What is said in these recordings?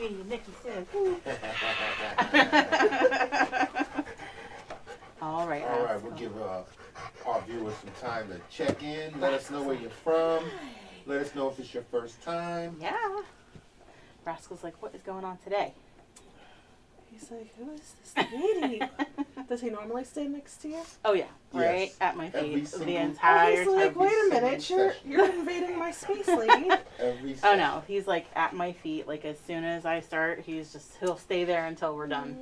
Medium Nikki Steward. All right. All right, we'll give our viewers some time to check in. Let us know where you're from. Let us know if it's your first time. Yeah. Rascal's like, what is going on today? He's like, who is this lady? Does he normally stay next to you? Oh, yeah. Right Yes. at my Every feet single- the entire He's like, time. wait a single minute, session. you're invading my space, lady. Every Oh, session. no. He's like at my feet. Like, as soon as I start, he'll stay there until we're done.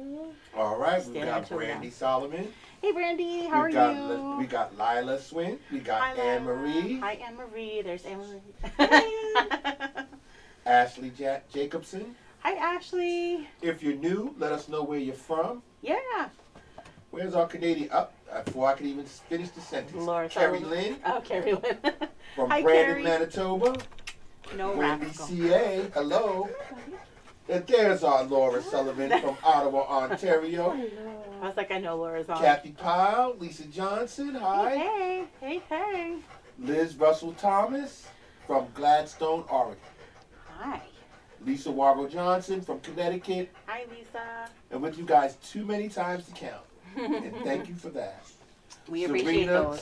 All right, we Stand got until we're Brandy done. Solomon. Hey, Brandy. How are you? We got Lila Swint. We got Hi, Anne Lila. Marie. Hi, Anne Marie. There's Anne Marie. Ashley Jacobson. Hi, Ashley. If you're new, let us know where you're from. Yeah. Where's our Canadian? Before I can even finish the sentence. Laura Carrie Sullivan. Lynn Oh, Carrie Lynn. from Hi, Brandon, Carrie. Manitoba. No Wendy rascal. CA. Hello. And there's our Laura Sullivan from Ottawa, Ontario. I was like, I know Laura's on. Kathy Pyle, Lisa Johnson. Hi. Hey, hey, hey. Liz Russell Thomas from Gladstone, Oregon. Hi. Lisa Wargo Johnson from Connecticut. Hi, Lisa. And with you guys too many times to count. And thank you for that. We appreciate Serena those.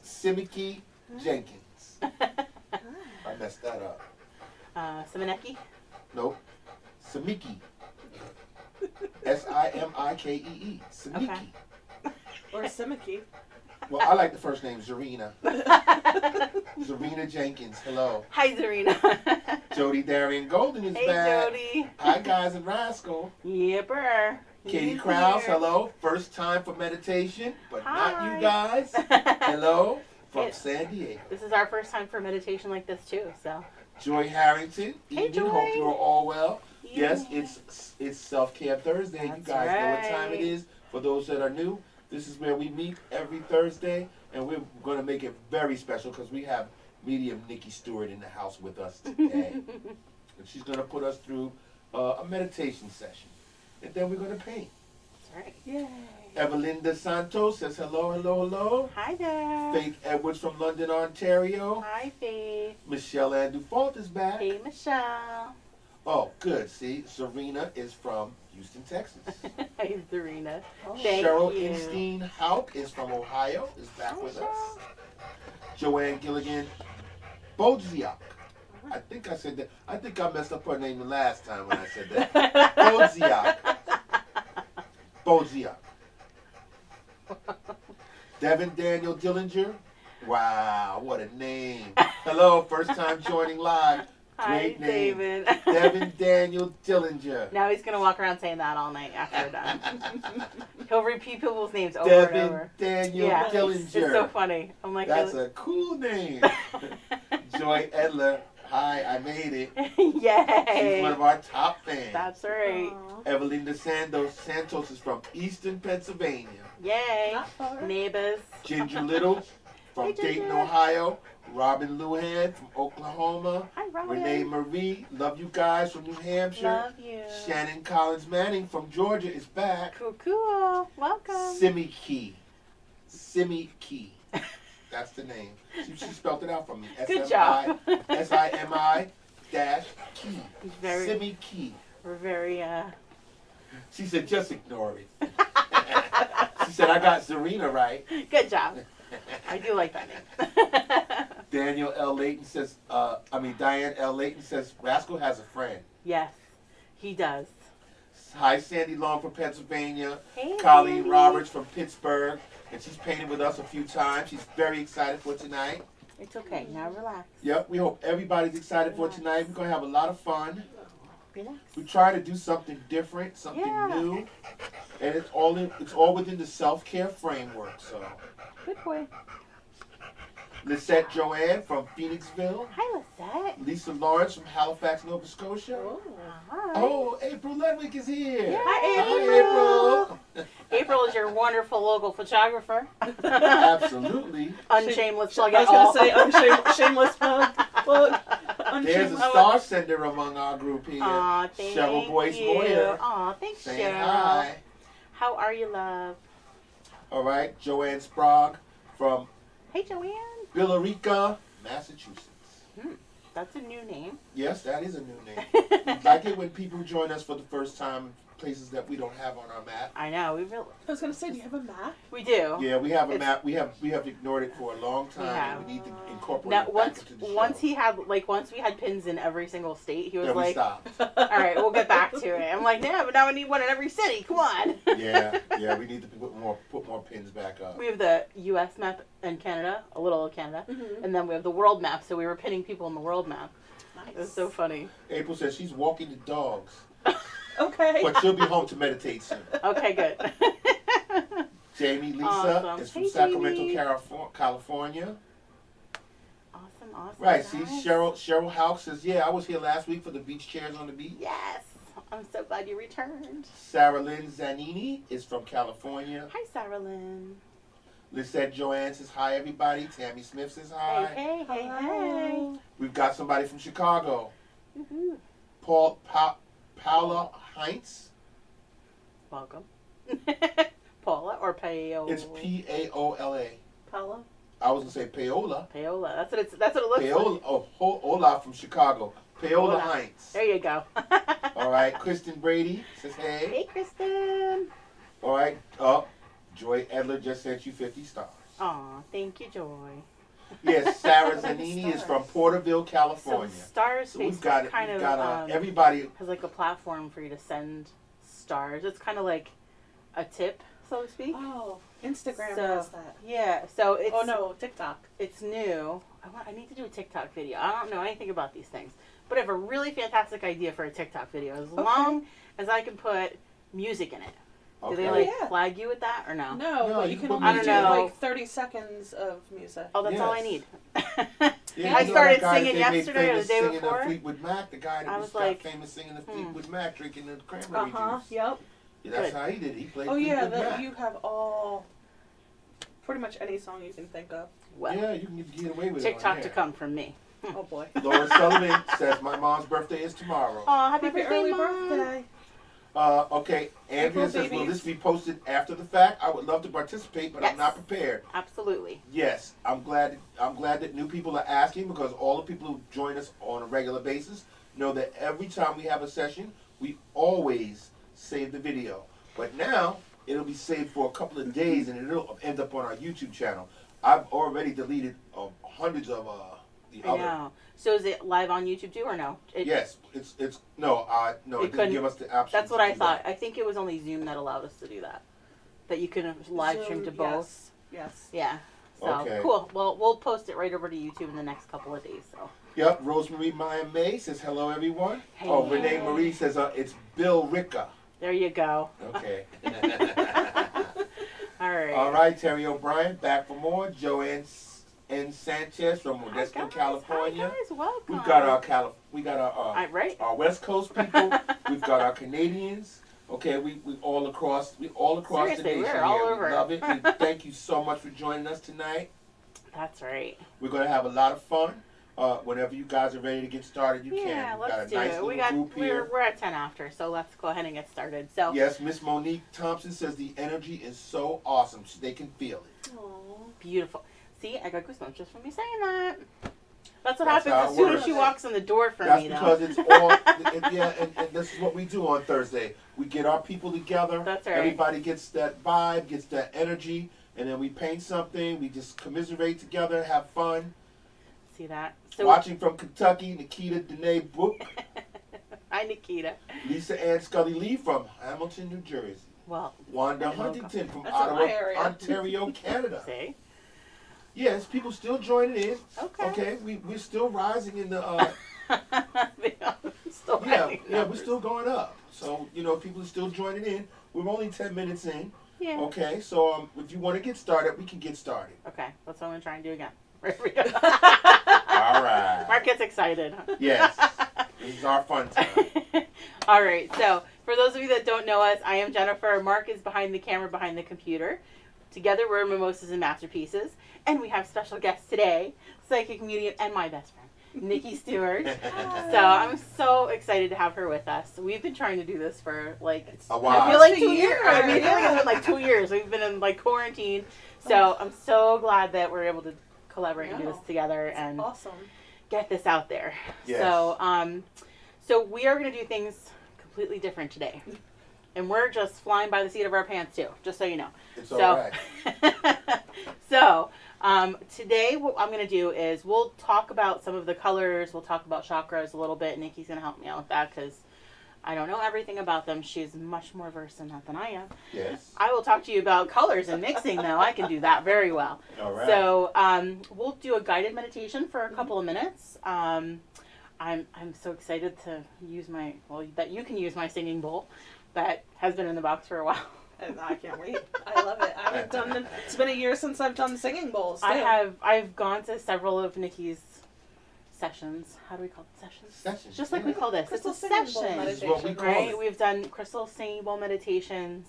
Simiki Jenkins. I messed that up. Simonecki? Nope. Simiki. Simikee. Simiki. Okay. Or Simiki. Well, I like the first name, Zarina. Zarina Jenkins. Hello. Hi, Zarina. Jody Darian Golden is Hey, back. Jody. Hi, guys and Rascal. Yipper. Katie He's Krause, here. hello. First time for meditation, but not Hi. you guys. Hello from Yes. San Diego. This is our first time for meditation like this, too, so. Joy Harrington. Hey, Evening. Joy. Hope you're all well. Yes, Yeah. it's Self-Care Thursday. That's You guys know what time it right. is. For those that are new, this is where we meet every Thursday, and we're going to make it very special because we have medium Nikki Steward in the house with us today. And she's going to put us through a meditation session. And then we're going to paint. That's right. Yay. Evelinda Santos says hello, hello, hello. Hi there. Faith Edwards from London, Ontario. Hi, Faith. Michelle Ann Dufault is back. Hey, Michelle. Oh, good. See, Serena is from Houston, Texas. Hi, Zarina. Oh. Thank Cheryl you. Instein Hauk is from Ohio, is back Hi, with us. Cheryl. Joanne Gilligan Bodziak. I think I said that. I think I messed up her name the last time when I said that. Bodziak. Bodziak. Devin Daniel Dillinger. Wow, what a name. Hello, first time joining live. Hi, Great name. David. Devin Daniel Dillinger. Now he's going to walk around saying that all night after we're done. He'll repeat people's names over and Devin over. Daniel Yeah, Dillinger. it's so funny. I'm like, That's a cool name. Joy Edler. Hi, I made it. She's yay. one of our top fans. That's right. Aw. Evelina Santos is from Eastern Pennsylvania. Yay. Not far. Neighbors. Ginger Little from Hey, Ginger. Dayton, Ohio. Robin Luhan from Oklahoma. Hi, Ryan. Renee Marie, love you guys from New Hampshire. Love you. Shannon Collins Manning from Georgia is back. Cool, cool. Welcome. Simiki. That's the name. She spelled it out for me. Good job. Simi dash key. Very- Simiki. We're very, She said, just ignore it. She said, I got Zarina right. good job. I do like that name. Diane L. Layton says, Rascal has a friend. Yes, he does. Hi, Sandy Long from Pennsylvania. Hey, Colleen Sandy. Roberts from Pittsburgh. And she's painted with us a few times. She's very excited for tonight. It's okay. Now relax. Yep, we hope everybody's excited for tonight. We're going to have a lot of fun. Relax. We try to do something different, something Yeah. new. And it's all within the self-care framework. So, Good boy. Lisette Joanne from Phoenixville. Hi, Lisette. Lisa Lawrence from Halifax, Nova Scotia. Oh. Hi. Oh, April Ludwig is here. Yeah, Hi, April. April is your wonderful local photographer. Absolutely. Unshameless plug I at was all. going to say, shameless plug. There's a star sender among our group here. Aw, thank Cheryl Boyce you. Moyer. Aw, thanks, Saying Cheryl. hi. How are you, love? All right, Joanne Sprague from Hey, Joanne. Billerica, Massachusetts. That's a new name. Yes, that is a new name. We like it when people join us for the first time, places that we don't have on our map. I know. I was gonna say, do you have a map? We do. Yeah, we have a map. We have ignored it for a long time, and we need to incorporate Now, it back once into the show. once we had pins in every single state, he was Then we like, stopped. "All right, we'll get back to it." I'm like, "No, but now we need one in every city. Come on." Yeah, we need to put more pins back up. We have the U.S. map and Canada, a little of Canada, Mm-hmm. and then we have the world map. So we were pinning people on the world map. Nice. It was so funny. April says she's walking the dogs, Okay. but she'll be home to meditate soon. Okay, good. Jamie Lisa Awesome. is from Hey, Sacramento, Jamie. California. Awesome. Right, see, guys. Cheryl Houck says, yeah, I was here last week for the beach chairs on the beach. Yes, I'm so glad you returned. Sarah Lynn Zanini is from California. Hi, Sarah Lynn. Lisette Joanne says, hi, everybody. Tammy Smith says, hi. Hey. Hello. We've got somebody from Chicago. Woohoo. Paula Heinz. Welcome. Paula or Paola? It's Paola. Paula. I was going to say Paola. Paola. That's what it looks Paola. like. Oh, Ola from Chicago. Paola Hola. Heinz. There you go. All right. Kristen Brady says, hey. Hey, Kristen. All right. Oh, Joy Edler just sent you 50 stars. Aw, thank you, Joy. Yes, Sarah Zanini is from Porterville, So California. Stars So we've Facebook got it. kind We've of got everybody. has like a platform for you to send stars. It's kind of like a tip, so to speak. Oh, Instagram So- has that. Yeah. So it's Oh no, TikTok. it's new. I need to do a TikTok video. I don't know anything about these things, but I have a really fantastic idea for a TikTok video. As long as I can put music in it. Do they Okay. Yeah. flag you with that or no? No, No, but you you can put only music do in. I don't know. like 30 seconds of music. Oh, that's all I Yes. need. Yeah, I you know started that guy singing that they made yesterday or the famous day singing before. Fleetwood Mac, the guy that I was was got like, famous singing the Fleetwood Mac, drinking the cranberry Uh-huh. juice. Yep. Yeah, that's Good. how he did it. He played Oh yeah, Fleetwood Mac. you have all pretty much any song you can think of. Well, Yeah, you can get away with TikTok it to on come from me. Oh boy. here. Laura Sullivan says, my mom's birthday is tomorrow. Oh, happy Happy birthday, early Mom. birthday. Okay, Andrea April says, will babies. this be posted after the fact? I would love to participate, but Yes. I'm not prepared. Absolutely. Yes, I'm glad that new people are asking, because all the people who join us on a regular basis know that every time we have a session, we always save the video. But now it'll be saved for a couple of days, and it'll end up on our YouTube channel. I've already deleted hundreds of the I other. know. So is it live on YouTube too or no? Yes, it's no, it couldn't- didn't give us the option. That's to what I do thought. that. I think it was only Zoom that allowed us to do that. That you can live stream to Zoom, both. Yes. Yeah. So Okay. cool. Well, we'll post it right over to YouTube in the next couple of days. So Yep, Rosemary Maya May says hello, everyone. Hey. Oh, Renee Marie says it's Bill Ricca. there you go. Okay. All right. All right, Terry O'Brien back for more. Joanne N. Sanchez from Hi, Modesto, guys. California. Hi guys, welcome. We've got our right. our West Coast people. We've got our Canadians. Okay, we all across the Seriously, nation we're here. all We over. love it. We thank you so much for joining us tonight. That's right. We're gonna have a lot of fun. Whenever you guys are ready to get started, you Yeah, can. We've got a let's do nice it. little group here. We're at 10 after, so let's go ahead and get started. So Yes, Miss Monique Thompson says the energy is so awesome. They can feel it. Aww. beautiful. See, I got goosebumps just from me saying that. That's what That's how happens it as soon as works. she walks in the door for That's me, because though. it's all, and this is what we do on Thursday. We get our people together. That's right. Everybody gets that vibe, gets that energy, and then we paint something. We just commiserate together, have fun. See that? So Watching from Kentucky, Nikita Danae Book, hi, Nikita. Lisa Ann Scully Lee from Hamilton, New Jersey. Well, Wanda Welcome. Huntington from That's in Ottawa, my area. Ontario, Canada. see? Yes, people still joining in. Okay. Okay, we're still rising in the Still yeah, writing we're numbers. still going up. So, people are still joining in. We're only 10 minutes in. Yeah. Okay, so if you want to get started, we can get started. Okay, that's what I'm going to try and do again. There we go. All right. Mark gets excited. Yes. This is our fun time. All right, so for those of you that don't know us, I am Jennifer. Mark is behind the camera, behind the computer. Together, we're Mimosas and Masterpieces. And we have special guests today, Psychic Medium and my best friend, Nikki Steward. So I'm so excited to have her with us. We've been trying to do this for A while. I feel like It's 2 a years. year. I mean, I feel like it's been like 2 years. We've been in like quarantine. So I'm so glad that we're able to collaborate and do this together. And Awesome. get this out there. Yes. So we are going to do things completely different today. And we're just flying by the seat of our pants too, just so you know. It's all right. So today what I'm going to do is we'll talk about some of the colors. We'll talk about chakras a little bit. Nikki's going to help me out with that because I don't know everything about them. She's much more versed in that than I am. Yes. I will talk to you about colors and mixing, though. I can do that very well. All right. So we'll do a guided meditation for a couple of minutes. I'm so excited to use that you can use my singing bowl that has been in the box for a while. And I can't wait. I love it. I haven't done it's been a year since I've done singing bowls. Too. I've gone to several of Nikki's sessions. How do we call it? Sessions? Just like we call this. Crystal it's a singing bowl session. meditation, Right? We've done crystal singing bowl meditations.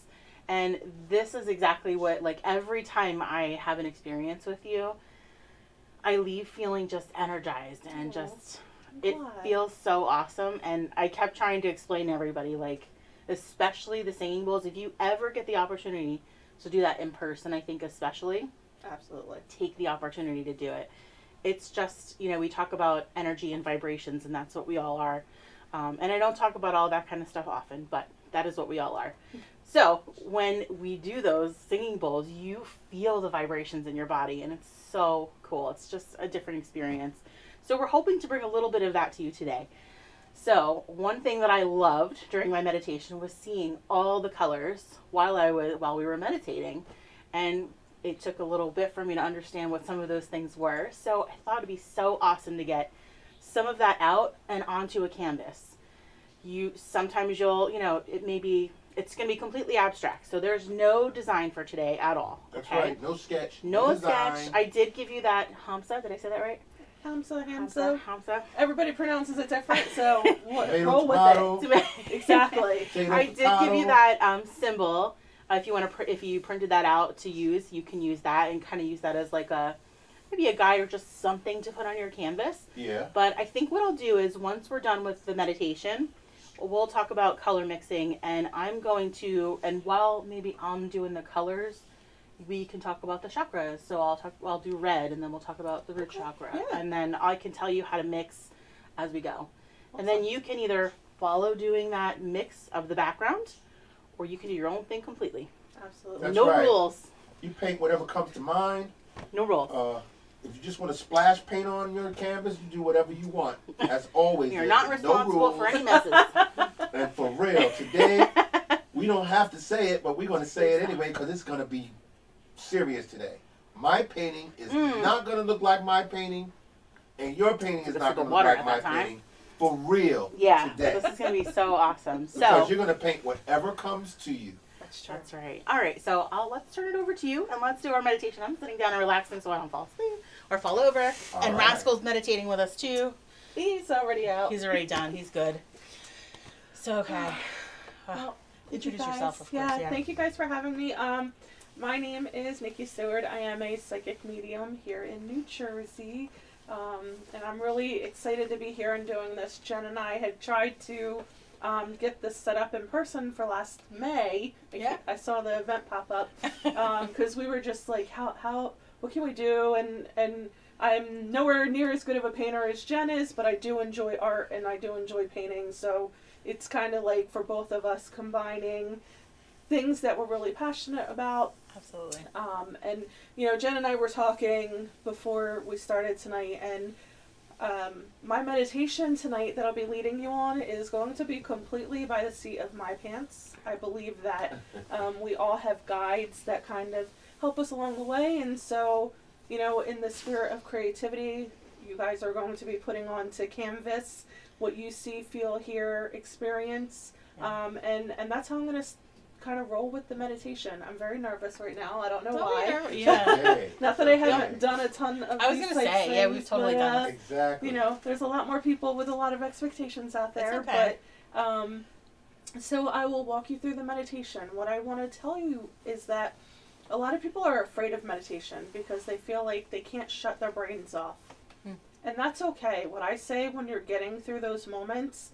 And this is exactly what, like, every time I have an experience with you, I leave feeling just energized and it feels so awesome. And I kept trying to explain to everybody, like, especially the singing bowls, if you ever get the opportunity to do that in person, I think especially, absolutely, take the opportunity to do it. It's just, we talk about energy and vibrations, and that's what we all are. And I don't talk about all that kind of stuff often, but that is what we all are. So when we do those singing bowls, you feel the vibrations in your body, and it's so cool. It's just a different experience. So we're hoping to bring a little bit of that to you today. So one thing that I loved during my meditation was seeing all the colors while we were meditating, and it took a little bit for me to understand what some of those things were. So I thought it'd be so awesome to get some of that out and onto a canvas. Sometimes it's going to be completely abstract. So there's no design for today at all. That's right. No sketch. No design. sketch. I did give you that Hamsa. Did I say that right? Hamsa. Everybody pronounces it different, so roll with it. Exactly. I did give you that symbol. If you printed that out to use, you can use that and kind of use that as like maybe a guide or just something to put on your canvas. Yeah. But I think what I'll do is once we're done with the meditation, we'll talk about color mixing, and while maybe I'm doing the colors, we can talk about the chakras. So I'll do red, and then we'll talk about the root chakra. Yeah. And then I can tell you how to mix as we go. Awesome. And then you can either follow doing that mix of the background, or you can do your own thing completely. Absolutely. That's no right. rules. You paint whatever comes to mind. No rules. If you just want to splash paint on your canvas, you do whatever you want. As always, You're not responsible for any messes. And for real, today, we don't have to say it, but we're going to say it anyway because it's going to be serious today. My painting is not going to look like my painting, and your painting is not going to look like my painting. For real, yeah, today. this is going to be so awesome. Because you're going to paint whatever comes to you. That's right. All right, so let's turn it over to you, and let's do our meditation. I'm sitting down and relaxing so I don't fall asleep or fall over. All and right. Rascal's meditating with us, too. He's already out. He's already done. He's good. So, okay. Well, Introduce guys, yourself, of course. Yeah, thank you guys for having me. My name is Nikki Steward. I am a psychic medium here in New Jersey. And I'm really excited to be here and doing this. Jen and I had tried to get this set up in person for last May. Yeah. I saw the event pop up because we were just like, what can we do? And I'm nowhere near as good of a painter as Jen is, but I do enjoy art and I do enjoy painting. So it's kind of like for both of us combining things that we're really passionate about. Absolutely. And Jen and I were talking before we started tonight, and my meditation tonight that I'll be leading you on is going to be completely by the seat of my pants. I believe that we all have guides that kind of help us along the way, and so, in the spirit of creativity, you guys are going to be putting onto canvas what you see, feel, hear, experience, and that's how I'm going to kind of roll with the meditation. I'm very nervous right now. I don't know why. Yeah. Not that I haven't done a ton of I was these going to type say, things, yeah, we've totally done it. Exactly. There's a lot more people with a lot of expectations out there. It's okay. But so I will walk you through the meditation. What I want to tell you is that a lot of people are afraid of meditation because they feel like they can't shut their brains off. And that's okay. What I say when you're getting through those moments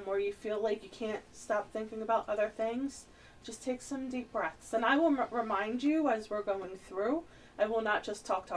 where you feel like you can't stop thinking about other things, just take some deep breaths. And I will remind you as we're going through. I will not just talk.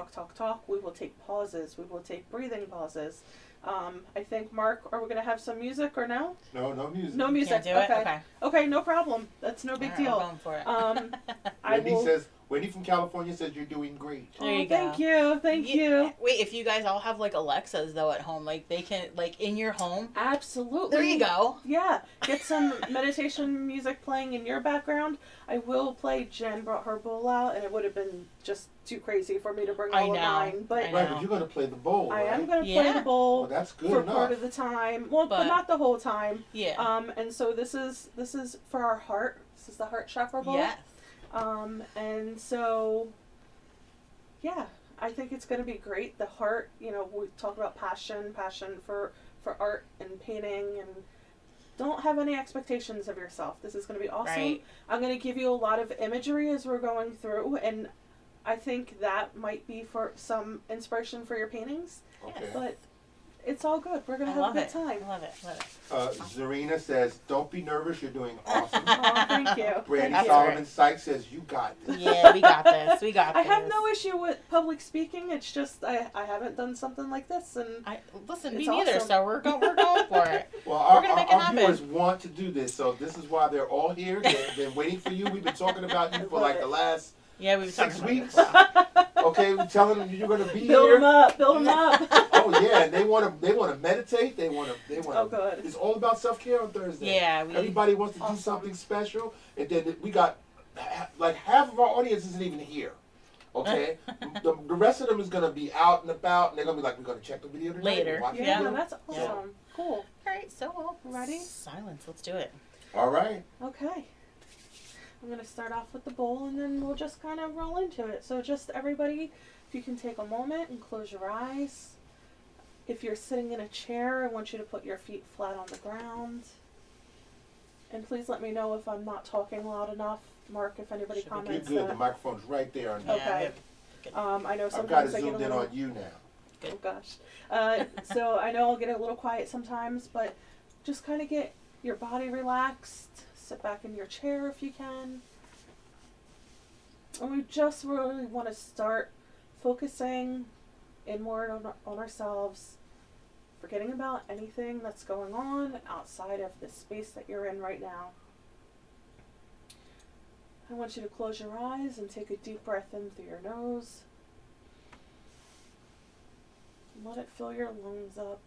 We will take pauses. We will take breathing pauses. I think, Mark, are we going to have some music or no? No, no music. No music. Can't do it? Okay. Okay, no problem. That's no big All right, deal. I'm going for it. Wendy from California says you're doing great. There you Thank go. you. Thank you. Wait, if you guys all have like Alexas though at home, like they can, like in your home. Absolutely. There you go. Yeah, get some meditation music playing in your background. I will play. Jen brought her bowl out, and it would have been just too crazy for me to bring all of mine. But I Right, but you're going to play the bowl, I right? am going to play the bowl Well, that's good for enough. part of the time. Well, but not the whole time. Yeah. And so this is for our heart. This is the heart chakra bowl. Yes. And so, yeah, I think it's going to be great. The heart, we talked about passion for art and painting, and don't have any expectations of yourself. This is going to be awesome. Right. I'm going to give you a lot of imagery as we're going through, and I think that might be for some inspiration for your paintings. Okay. But it's all good. We're going to have a good time. I love it. Zarina says, don't be nervous. You're doing awesome. Oh, thank you. Brandy That's Solomon right. Sykes says, you got this. Yeah, we got this. We got I this. have no issue with public speaking. It's just I haven't done something like this, and Listen, It's me neither. awesome. So we're going for it. Well, We're gonna make it our happen. viewers want to do this, so this is why they're all here. They've been waiting for you. We've been talking about you for like the last Yeah, we've been 6 talking weeks. about it. Okay, we're telling them you're going to be build here. them up, build them up. Oh yeah, and they want to meditate. They want to. Oh, good. It's all about self-care on Thursday. Yeah, Everybody wants to do Awesome. something special, and then we got like half of our audience isn't even here. Okay, the rest of them is gonna be out and about, and they're gonna be like, we're gonna check the video tonight. Later. We're watching Yeah, the video. that's awesome. Yeah. Cool. All right, so Ready? Silence. Let's do it. All right. Okay. I'm going to start off with the bowl, and then we'll just kind of roll into it. So just everybody, if you can take a moment and close your eyes. If you're sitting in a chair, I want you to put your feet flat on the ground. And please let me know if I'm not talking loud enough. Mark, if anybody Should be You're comments good. The that. microphone's right there on you. Okay. I know I've got it sometimes I get a zoomed in little... on you now. Oh gosh. So I know I'll get a little quiet sometimes, but just kind of get your body relaxed. Sit back in your chair if you can. And we just really want to start focusing inward on ourselves, forgetting about anything that's going on outside of the space that you're in right now. I want you to close your eyes and take a deep breath in through your nose. Let it fill your lungs up.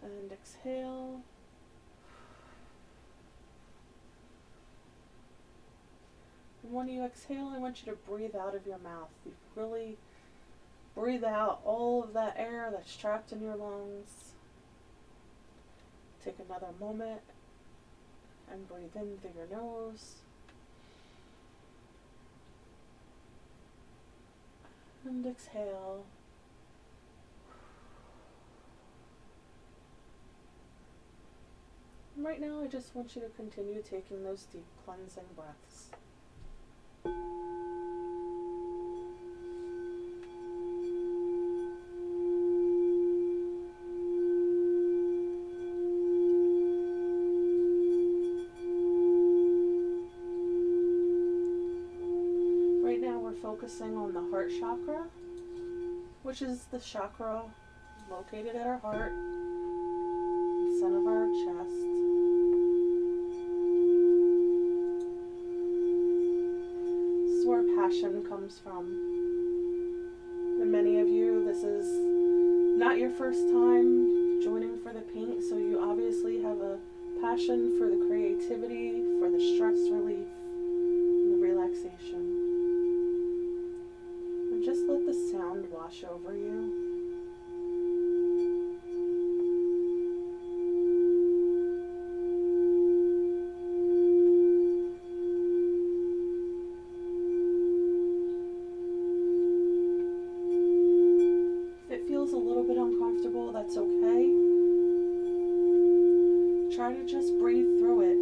And exhale. And when you exhale, I want you to breathe out of your mouth. You really breathe out all of that air that's trapped in your lungs. Take another moment and breathe in through your nose. And exhale. Right now, I just want you to continue taking those deep cleansing breaths. Right now, we're focusing on the heart chakra, which is the chakra located at our heart, center of our chest. This is where passion comes from. And many of you, this is not your first time joining for the paint, so you obviously have a passion for the creativity, for the stress relief, and the relaxation. And just let the sound wash over you. Feels a little bit uncomfortable, that's okay. Try to just breathe through it.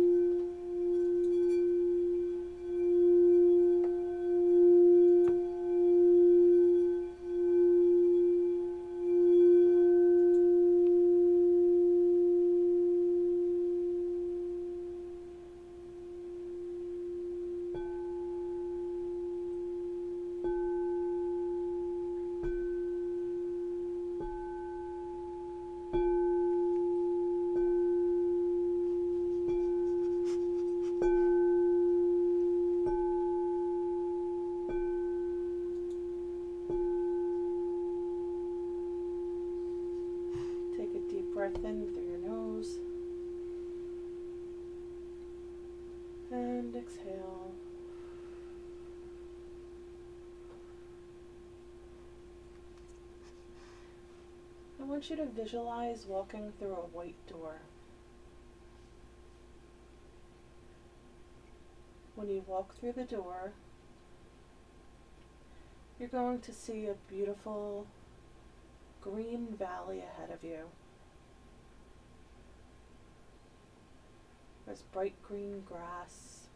want you to visualize walking through a white door. When you walk through the door, you're going to see a beautiful green valley ahead of you. There's bright green grass,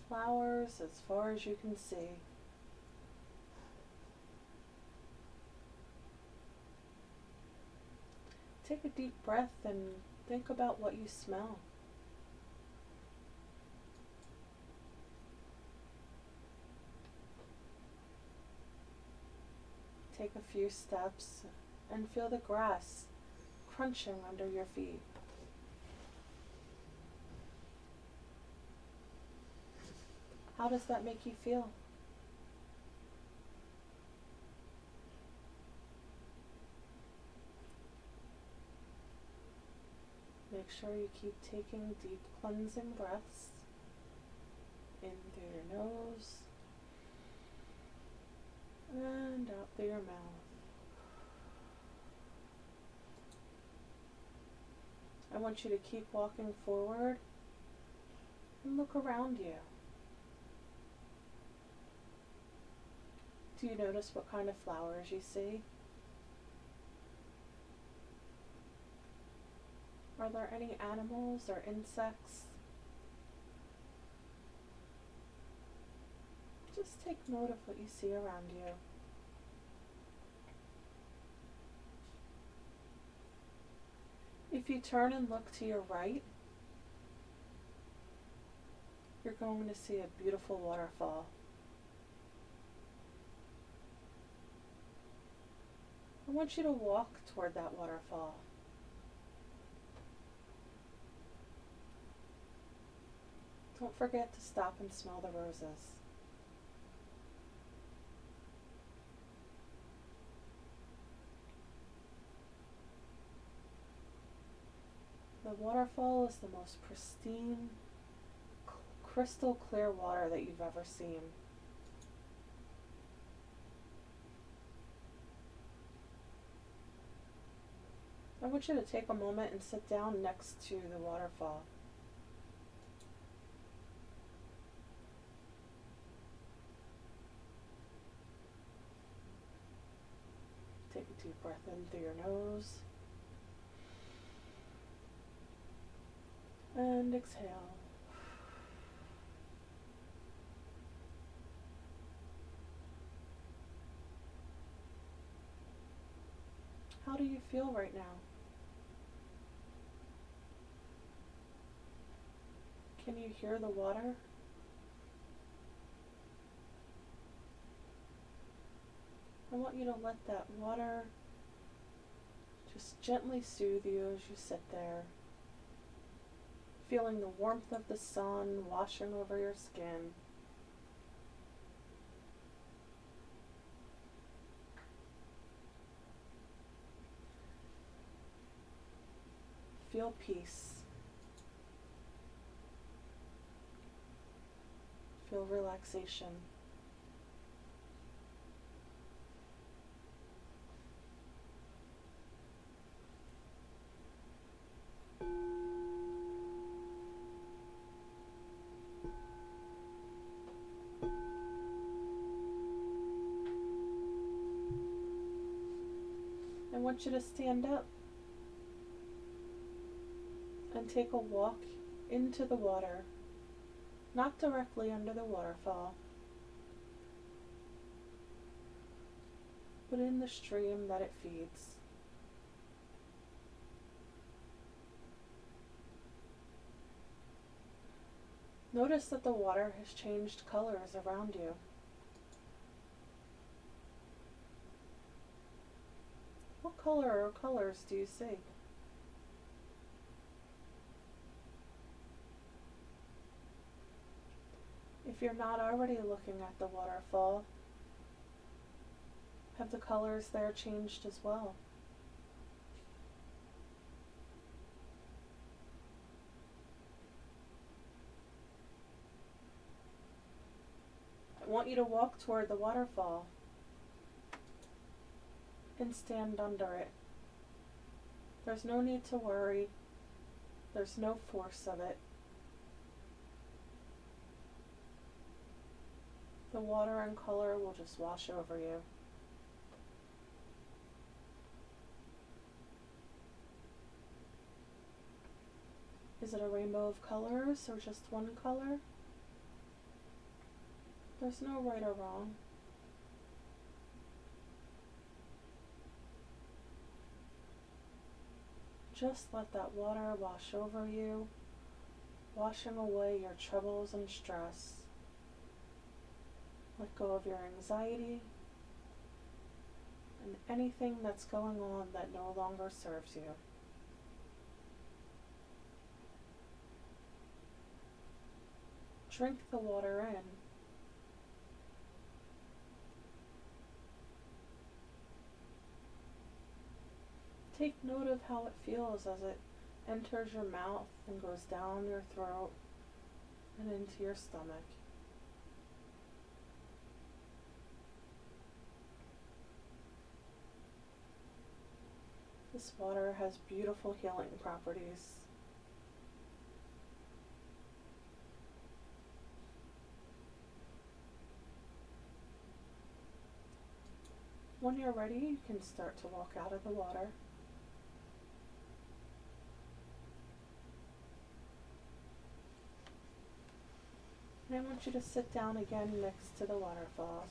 flowers as far as you can see. Take a deep breath and think about what you smell. Take a few steps and feel the grass crunching under your feet. How does that make you feel? Make sure you keep taking deep cleansing breaths in through your nose and out through your mouth. I want you to keep walking forward and look around you. Do you notice what kind of flowers you see? Are there any animals or insects? Just take note of what you see around you. If you turn and look to your right, you're going to see a beautiful waterfall. I want you to walk toward that waterfall. Don't forget to stop and smell the roses. The waterfall is the most pristine, crystal clear water that you've ever seen. I want you to take a moment and sit down next to the waterfall. Take a deep breath in through your nose and exhale. How do you feel right now? Can you hear the water? I want you to let that water just gently soothe you as you sit there, feeling the warmth of the sun washing over your skin. Feel peace. Feel relaxation. I want you to stand up and take a walk into the water, not directly under the waterfall, but in the stream that it feeds. Notice that the water has changed colors around you. What color or colors do you see? If you're not already looking at the waterfall, have the colors there changed as well? I want you to walk toward the waterfall. and stand under it. There's no need to worry. There's no force of it. The water and color will just wash over you. Is it a rainbow of colors or just one color? There's no right or wrong. Just let that water wash over you, washing away your troubles and stress. Let go of your anxiety and anything that's going on that no longer serves you. Drink the water in. Take note of how it feels as it enters your mouth and goes down your throat and into your stomach. This water has beautiful healing properties. When you're ready, you can start to walk out of the water. And I want you to sit down again next to the waterfall.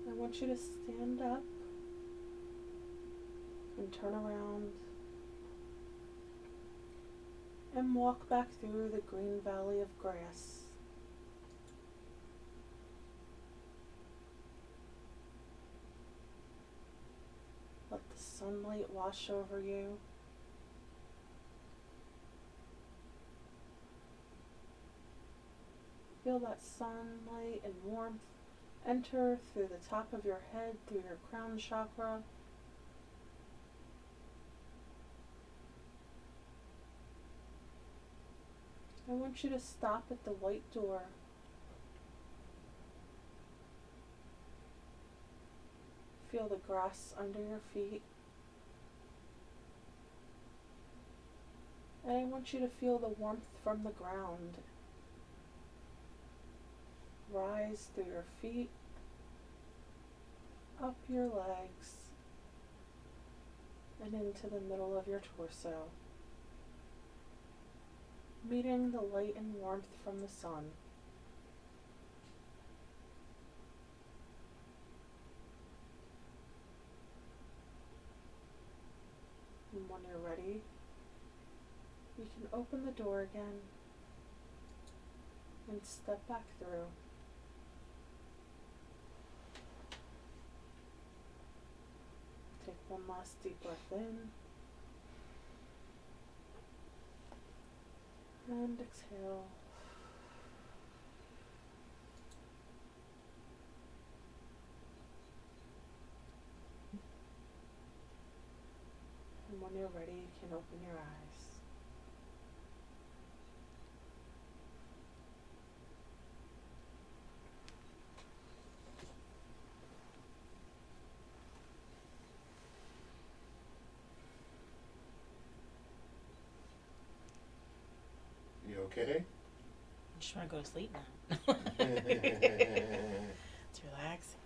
I want you to stand up and turn around and walk back through the green valley of grass. Let the sunlight wash over you. Feel that sunlight and warmth enter through the top of your head, through your crown chakra. I want you to stop at the white door. Feel the grass under your feet. And I want you to feel the warmth from the ground rise through your feet, up your legs, and into the middle of your torso, meeting the light and warmth from the sun. And when you're ready, you can open the door again and step back through. Take one last deep breath in and exhale. And when you're ready, you can open your eyes. You okay? I just want to go to sleep now. It's relaxing.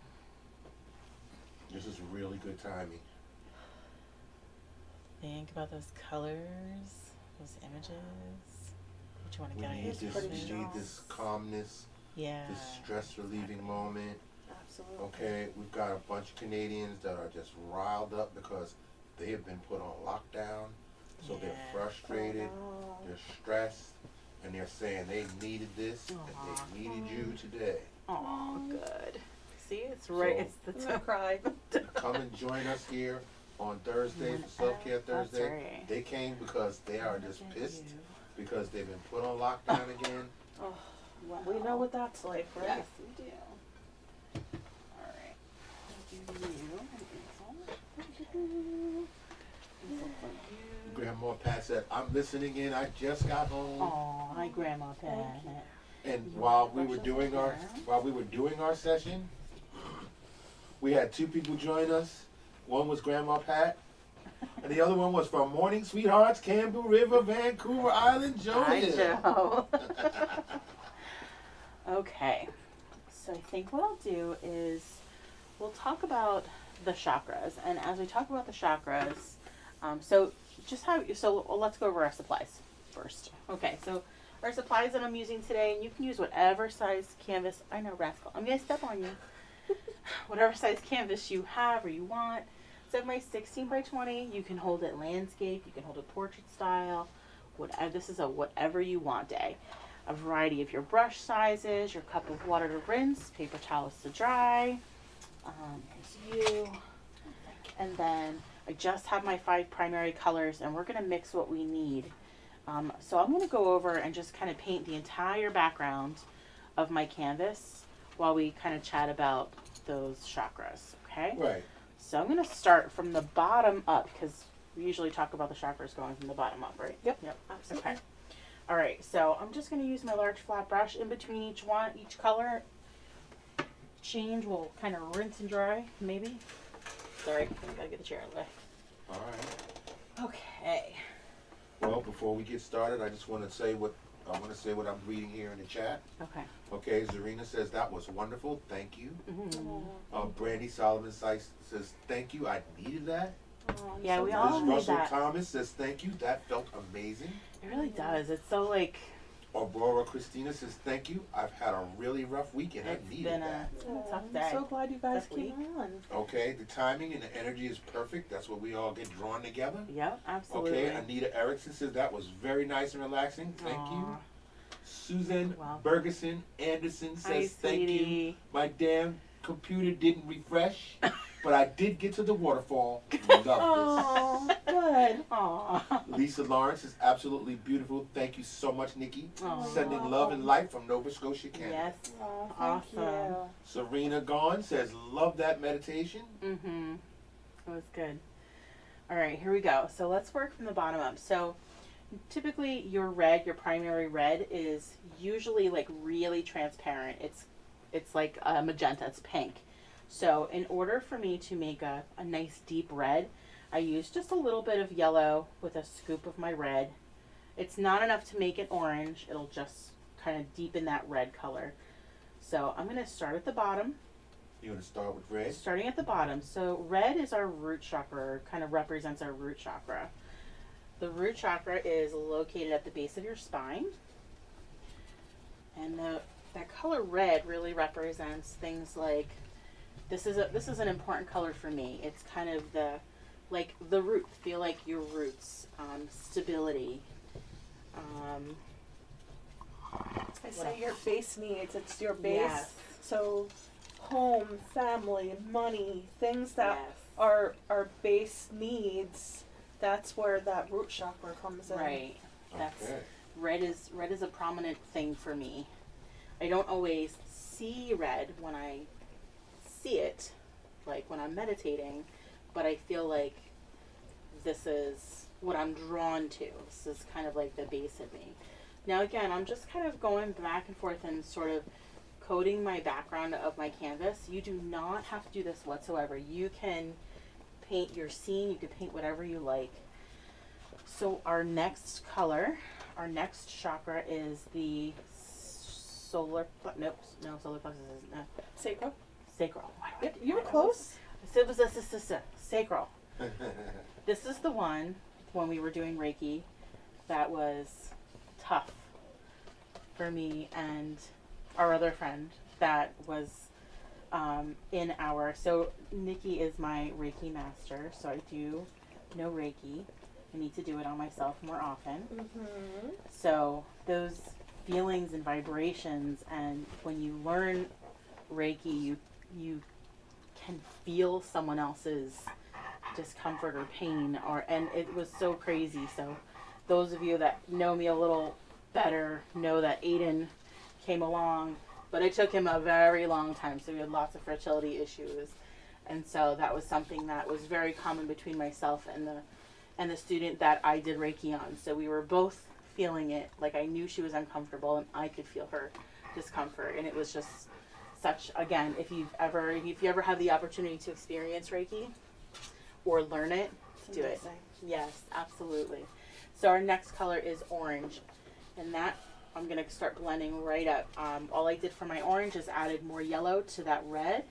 This is really good timing. Think about those colors, those images. What you want to We get on need your this. pretty We need strong. this calmness, Yeah. this stress relieving moment. Absolutely. Okay, we've got a bunch of Canadians that are just riled up because they have been put on lockdown, so they're Yeah. frustrated, Oh, no. they're stressed, and they're saying they needed this and Aw. they needed you today. Oh, good. See, it's right. So- It's the I'm gonna cry. Come and join us here on Thursday for Self Care That's Thursday. right. They came because they are just Look at pissed you. because they've been put on lockdown again. Oh, Wow. we know what that's like, right? Yes, we do. All right. I'll give you an easel. Easel for you. Grandma Pat said, "I'm listening in. I just got home." Oh, hi, Grandma Pat. And You while want we were brushes doing up our session, we had two people join us. One was Grandma Pat, and the other one was from Morning Sweethearts, Campbell River, Vancouver Island, Joe Hi, Hill. Joe. Okay. So I think what I'll do is we'll talk about the chakras, and as we talk about the chakras, so let's go over our supplies first. Okay, so our supplies that I'm using today, and you can use whatever size canvas. I know, rascal. I'm gonna step on you. Whatever size canvas you have or you want. So I have my 16 by 20. You can hold it landscape. You can hold it portrait style. Whatever. This is a whatever you want day. A variety of your brush sizes, your cup of water to rinse, paper towels to dry. Here's you. And then I just have my 5 primary colors, and we're going to mix what we need. So I'm going to go over and just kind of paint the entire background of my canvas while we kind of chat about those chakras, okay? Right. So I'm going to start from the bottom up, because we usually talk about the chakras going from the bottom up, right? Yep. Okay. All right, so I'm just going to use my large flat brush in between each color. Change, we'll kind of rinse and dry, maybe. Sorry, I gotta get the chair out of the way. All right. Okay. Well, before we get started, I just want to say what I'm reading here in the chat. Okay. Okay, Zarina says that was wonderful. Thank you. Mm-hmm. Brandy Solomon says thank you. I needed that. Yeah, we Liz all need Russell that. Thomas says thank you. That felt amazing. It really does. It's so like, Aurora Christina says thank you. I've had a really rough week and I it's needed been that. a tough I'm day. so glad you guys Tough came week. on. Okay, the timing and the energy is perfect. That's what we all get drawn together. Yep, absolutely. Okay, Anita Erickson says that was very nice and relaxing. Thank you. Aw. Susan Wow. Bergeson Anderson Hi, says thank you. sweetie. My damn computer didn't refresh, but I did get to the waterfall. Love Oh, good. Aw. this. Lisa Lawrence is absolutely beautiful. Thank you so much, Nikki. Aw. Sending love and light from Nova Scotia, Canada. Yes. Oh, thank Awesome. you. Serena Gone says love that meditation. Mm-hmm. It was good. All right, here we go. So let's work from the bottom up. So typically your primary red is usually like really transparent. It's like a magenta, it's pink. So in order for me to make a nice deep red, I use just a little bit of yellow with a scoop of my red. It's not enough to make it orange. It'll just kind of deepen that red color. So I'm going to start at the bottom. You want to start with red? Starting at the bottom. So red is our root chakra, or kind of represents our root chakra. The root chakra is located at the base of your spine. And that color red really represents things like, this is an important color for me. It's kind of the root, feel like your roots, stability. I say your base needs. It's your base. Yes. So, home, family, money, things that Yes. are base needs. That's where that root chakra comes in. Right. That's Okay. red is a prominent thing for me. I don't always see red when I see it, like when I'm meditating, but I feel like this is what I'm drawn to. This is kind of like the base of me. Now again, I'm just kind of going back and forth and sort of coating my background of my canvas. You do not have to do this whatsoever. You can paint your scene, you can paint whatever you like. So our next color, our next chakra is the solar plexus isn't. No. Sacral. Sacral. Why do I Yep, do you were that? close. Sacral. This is the one when we were doing Reiki that was tough. for me and our other friend that was so Nikki is my Reiki master, so I do know Reiki. I need to do it on myself more often. Mm-hmm. So those feelings and vibrations, and when you learn Reiki, you can feel someone else's discomfort or pain, and it was so crazy. So those of you that know me a little better know that Aiden came along, but it took him a very long time. So we had lots of fertility issues, and so that was something that was very common between myself and the student that I did Reiki on. So we were both feeling it. Like, I knew she was uncomfortable and I could feel her discomfort, and it was just such, again, if you ever have the opportunity to experience Reiki or learn it, do it. Yes, absolutely. So our next color is orange, and that I'm going to start blending right up. All I did for my orange is added more yellow to that red,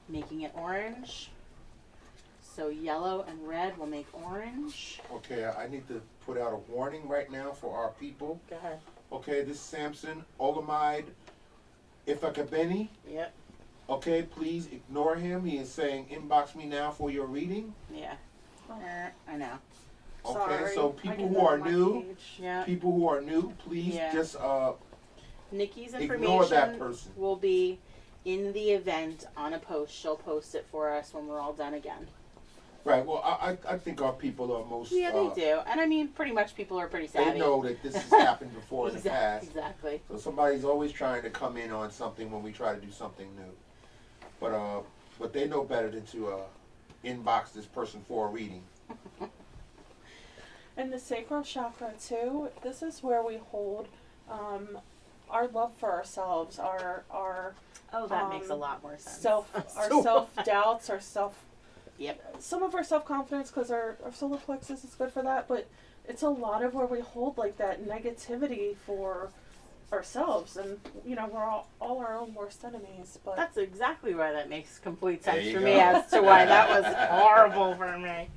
making it orange. So yellow and red will make orange. Okay, I need to put out a warning right now for our people. Go ahead. Okay, this is Samson Olamide Ifakabeni. Yep. Okay, please ignore him. He is saying inbox me now for your reading. Yeah. I know. Okay, Sorry, so I people did who that are on my new, page. Yeah. please Yeah. just Nikki's ignore that information person. will be in the event on a post. She'll post it for us when we're all done again. Right. Well, I think our people are most. Yeah, they do. And I mean, pretty much people are pretty savvy. They know that this has happened before in the past. Exactly. So somebody's always trying to come in on something when we try to do something new. But they know better than to inbox this person for a reading. And the Sacrum Chakra too, this is where we hold our love for ourselves, our Oh, that makes a lot more sense. our self doubts, our self. Yep. Some of our self confidence, because our solar plexus is good for that, but it's a lot of where we hold like that negativity for ourselves, and we're all our own worst enemies. But That's exactly why that makes complete sense There for you me go. as to why that was horrible for me.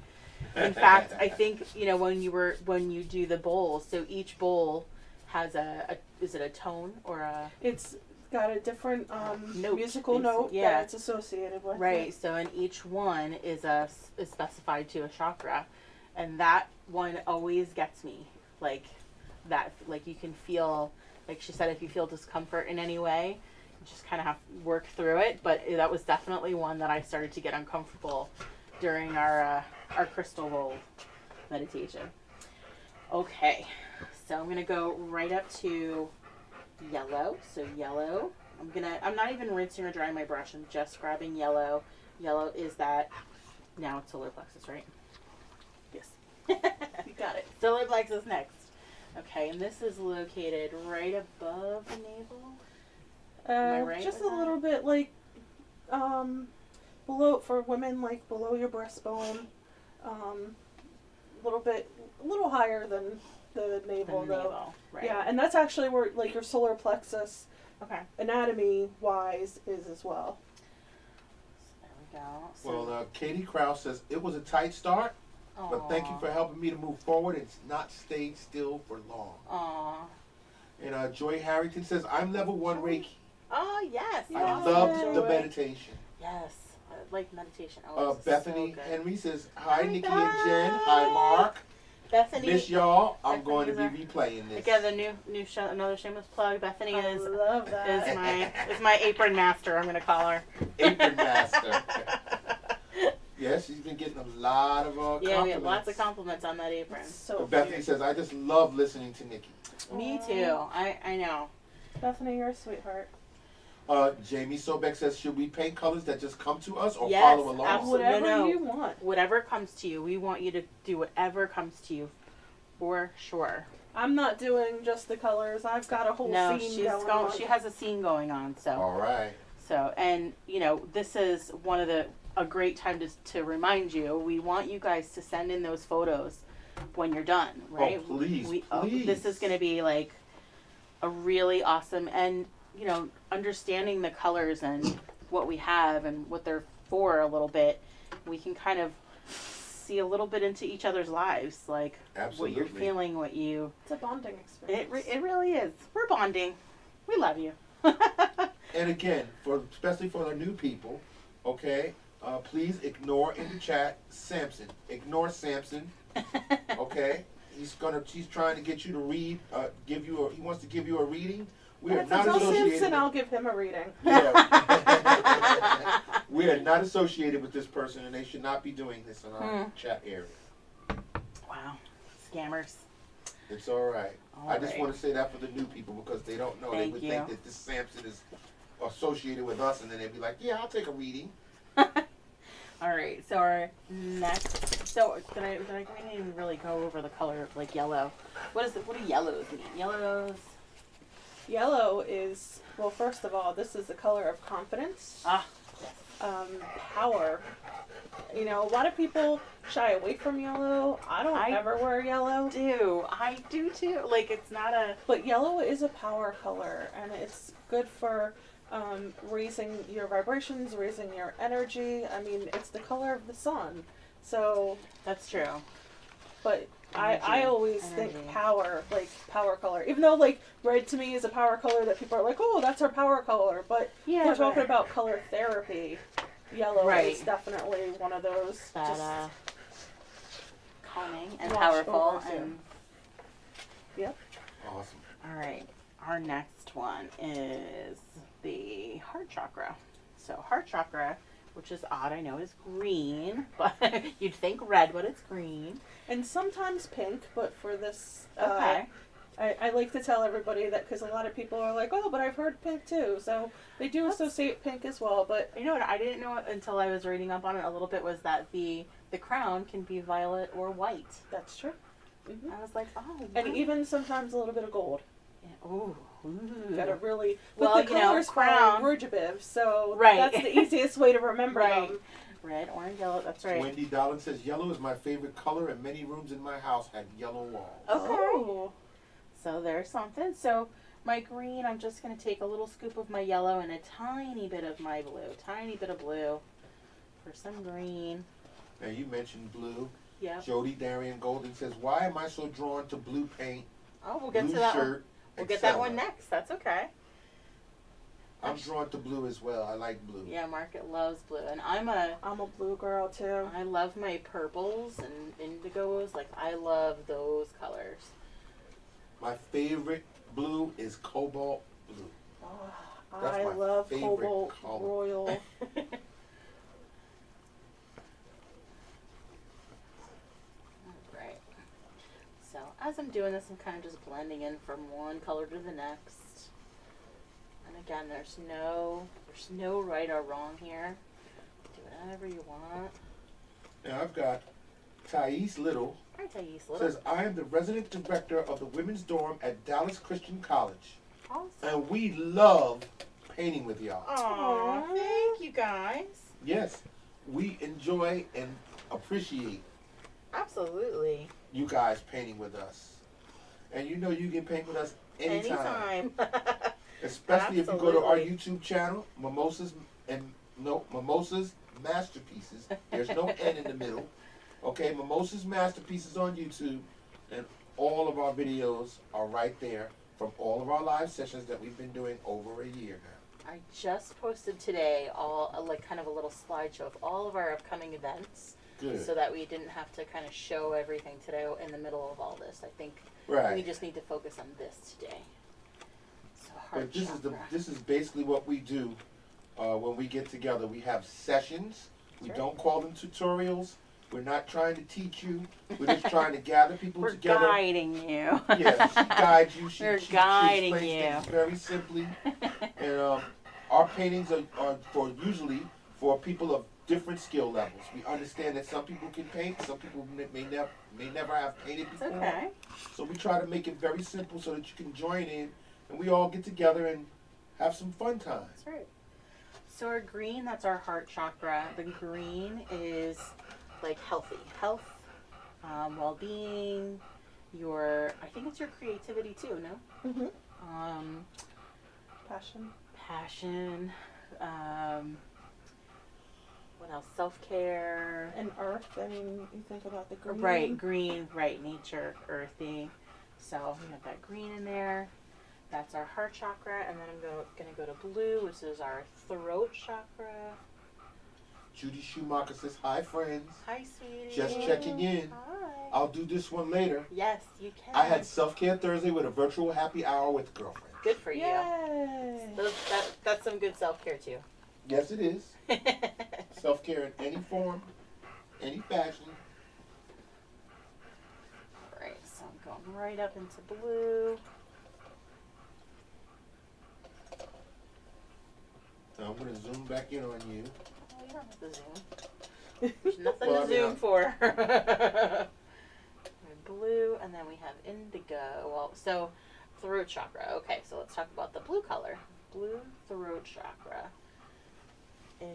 In fact, I think when you do the bowls, so each bowl has is it a tone or a it's got a different Note, musical note yeah. that it's associated with. right? So in each one is specified to a chakra, and that one always gets me like that. Like, you can feel, like she said, if you feel discomfort in any way, you just kind of have to work through it. But that was definitely one that I started to get uncomfortable during our crystal bowl meditation. Okay, so I'm gonna go right up to yellow. So yellow, I'm not even rinsing or drying my brush. I'm just grabbing yellow. Yellow is that, now it's solar plexus, right? Yes. You got it. Solar plexus next. Okay, and this is located right above the navel. Am I right Just a with that? little bit like below, for women, like below your breastbone. A little higher than the navel, The though. navel, right? Yeah, and that's actually where like your solar plexus, Okay. anatomy wise, is as well. So there we go. So, Well, Katie Krause says it was a tight start, but thank you aw. for helping me to move forward. It's not stayed still for long. Aw. And Joy Harrington says I'm level 1 Reiki. Oh, yes. Yeah. I awesome. loved the Joy. meditation. Yes. I like meditation. Oh, it's Bethany so good. Henry says hi, Hi, Nikki Beth. and Jen. Hi, Mark. Bethany. Miss y'all. I'm Bethany going to is be replaying this. Again, the new show, another shameless plug. Bethany I is love that. my apron master. I'm gonna call her. Apron master. Yes, she's been getting a lot of compliments. Yeah, we have lots of compliments on that apron. So But Bethany cute. says I just love listening to Nikki. Me Aw. too. I know. Bethany, you're a sweetheart. Jamie Sobeck says, should we paint colors that just come to us or Yes, follow along? absolutely. Whatever no. you want. Whatever comes to you, we want you to do whatever comes to you, for sure. I'm not doing just the colors. I've got a whole No, scene she's going going. on. She has a scene going on. So. All right. So, and this is one of a great time to remind you. We want you guys to send in those photos when you're done, right? Oh, please, please. This is going to be like a really awesome, and understanding the colors and what we have and what they're for a little bit, we can kind of see a little bit into each other's lives, like Absolutely. what you're feeling, what you. It's a bonding experience. It really is. We're bonding. We love you. And again, especially for the new people, okay, please ignore in the chat Samson. Ignore Samson, okay? He's trying to get you to read, he wants to give you a reading. We are not Tell associated. Samson I'll give him a reading. Yeah. We are not associated with this person, and they should not be doing this in our chat area. Wow, scammers. It's all right. I just right. want to say that for the new people because they don't know. Thank they would you. think that this Samson is associated with us, and then they'd be like, "Yeah, I'll take a reading." All right. So our next. So did I didn't even really go over the color of like yellow. What do yellows mean? Yellows. Yellow is, well, first of all, this is the color of confidence, Ah. power. You know, a lot of people shy away from yellow. I don't ever wear yellow. I do too. Like, it's not a. But yellow is a power color, and it's good for raising your vibrations, raising your energy. I mean, it's the color of the sun. So. That's true. But I always think Energy. power, like power color. Even though like red to me is a power color that people are like, oh, that's our power color. But Yeah, we're talking about color therapy. Yellow is definitely one of those. That calming and wash powerful over you. and. Yep. Awesome. All right. Our next one is the heart chakra. So heart chakra, which is odd, I know, is green, but you'd think red, but it's green. And sometimes pink, but for this, Okay. I like to tell everybody that because a lot of people are like, oh, but I've heard pink too. So they do associate pink as well. But You know what I didn't know until I was reading up on it a little bit was that the crown can be violet or white. that's true. Mm-hmm. I was like, oh. And wow. even sometimes a little bit of gold. Yeah. Ooh. Got to really. Well, But the you know, colors crown. follow Rujabiv, so Right. that's the easiest way to remember Right. them. Red, orange, yellow. That's right. Wendy Dolan says, "Yellow is my favorite color, and many rooms in my house had yellow walls." Okay. Oh. So there's something. So my green, I'm just going to take a little scoop of my yellow and a tiny bit of my blue. Tiny bit of blue for some green. Now you mentioned blue. Yep. Jody Darian Golden says, "Why am I so drawn to blue paint, Oh, we'll get blue to that one. shirt, We'll get that etc.?" one next. That's okay. I'm drawn to blue as well. I like blue. Yeah, Market loves blue. And I'm a blue girl too. I love my purples and indigos. Like, I love those colors. My favorite blue is cobalt blue. Oh, That's I my love favorite cobalt color. royal. Right. So as I'm doing this, I'm kind of just blending in from one color to the next. And again, there's no right or wrong here. Do whatever you want. Now I've got Thais Little. Hi, Thais Little. Says, "I am the resident director of the women's dorm at Dallas Christian College, Awesome. and we love painting with y'all." Aw, thank you guys. Yes, we enjoy and appreciate Absolutely. you guys painting with us. And you know you can paint with us anytime. Especially if you go to our Absolutely. YouTube channel, Mimosas Masterpieces. There's no N in the middle. Okay, Mimosas Masterpieces on YouTube, and all of our videos are right there from all of our live sessions that we've been doing over a year now. I just posted today like kind of a little slideshow of all of our upcoming events. Good. So that we didn't have to kind of show everything today in the middle of all this. I think we Right. just need to focus on this today. So But this is basically what we do when we get together. We have sessions. We That's right. don't call them tutorials. We're not trying to teach you. We're just trying to gather people We're together. guiding you. Yeah, she guides you. We're She guiding explains you. things very simply. And our paintings are usually for people of different skill levels. We understand that some people can paint, some people may never have painted It's before. okay. So we try to make it very simple so that you can join in, and we all get together and have some fun times. That's right. So our green, that's our heart chakra. The green is like health, well-being, I think it's your creativity too, no? Mm-hmm. Passion, what else? Self-care, And earth, I mean, you think about the green. Right, green, right, nature, earthy. So we have that green in there. That's our heart chakra. And then I'm going to go to blue, which is our throat chakra. Judy Schumacher says, hi, friends. Hi, sweetie. Just checking in. Hi. I'll do this one later. Yes, you can. I had self-care Thursday with a virtual happy hour with girlfriends. Good for you. Yay! That's some good self-care, too. Yes, it is. Self-care in any form, any fashion. Right, so I'm going right up into blue. Now I'm going to zoom back in on you. Oh, you don't have to zoom. There's nothing Well, to zoom for. Blue, and then we have indigo. Well, so throat chakra. Okay, so let's talk about the blue color. Blue throat chakra is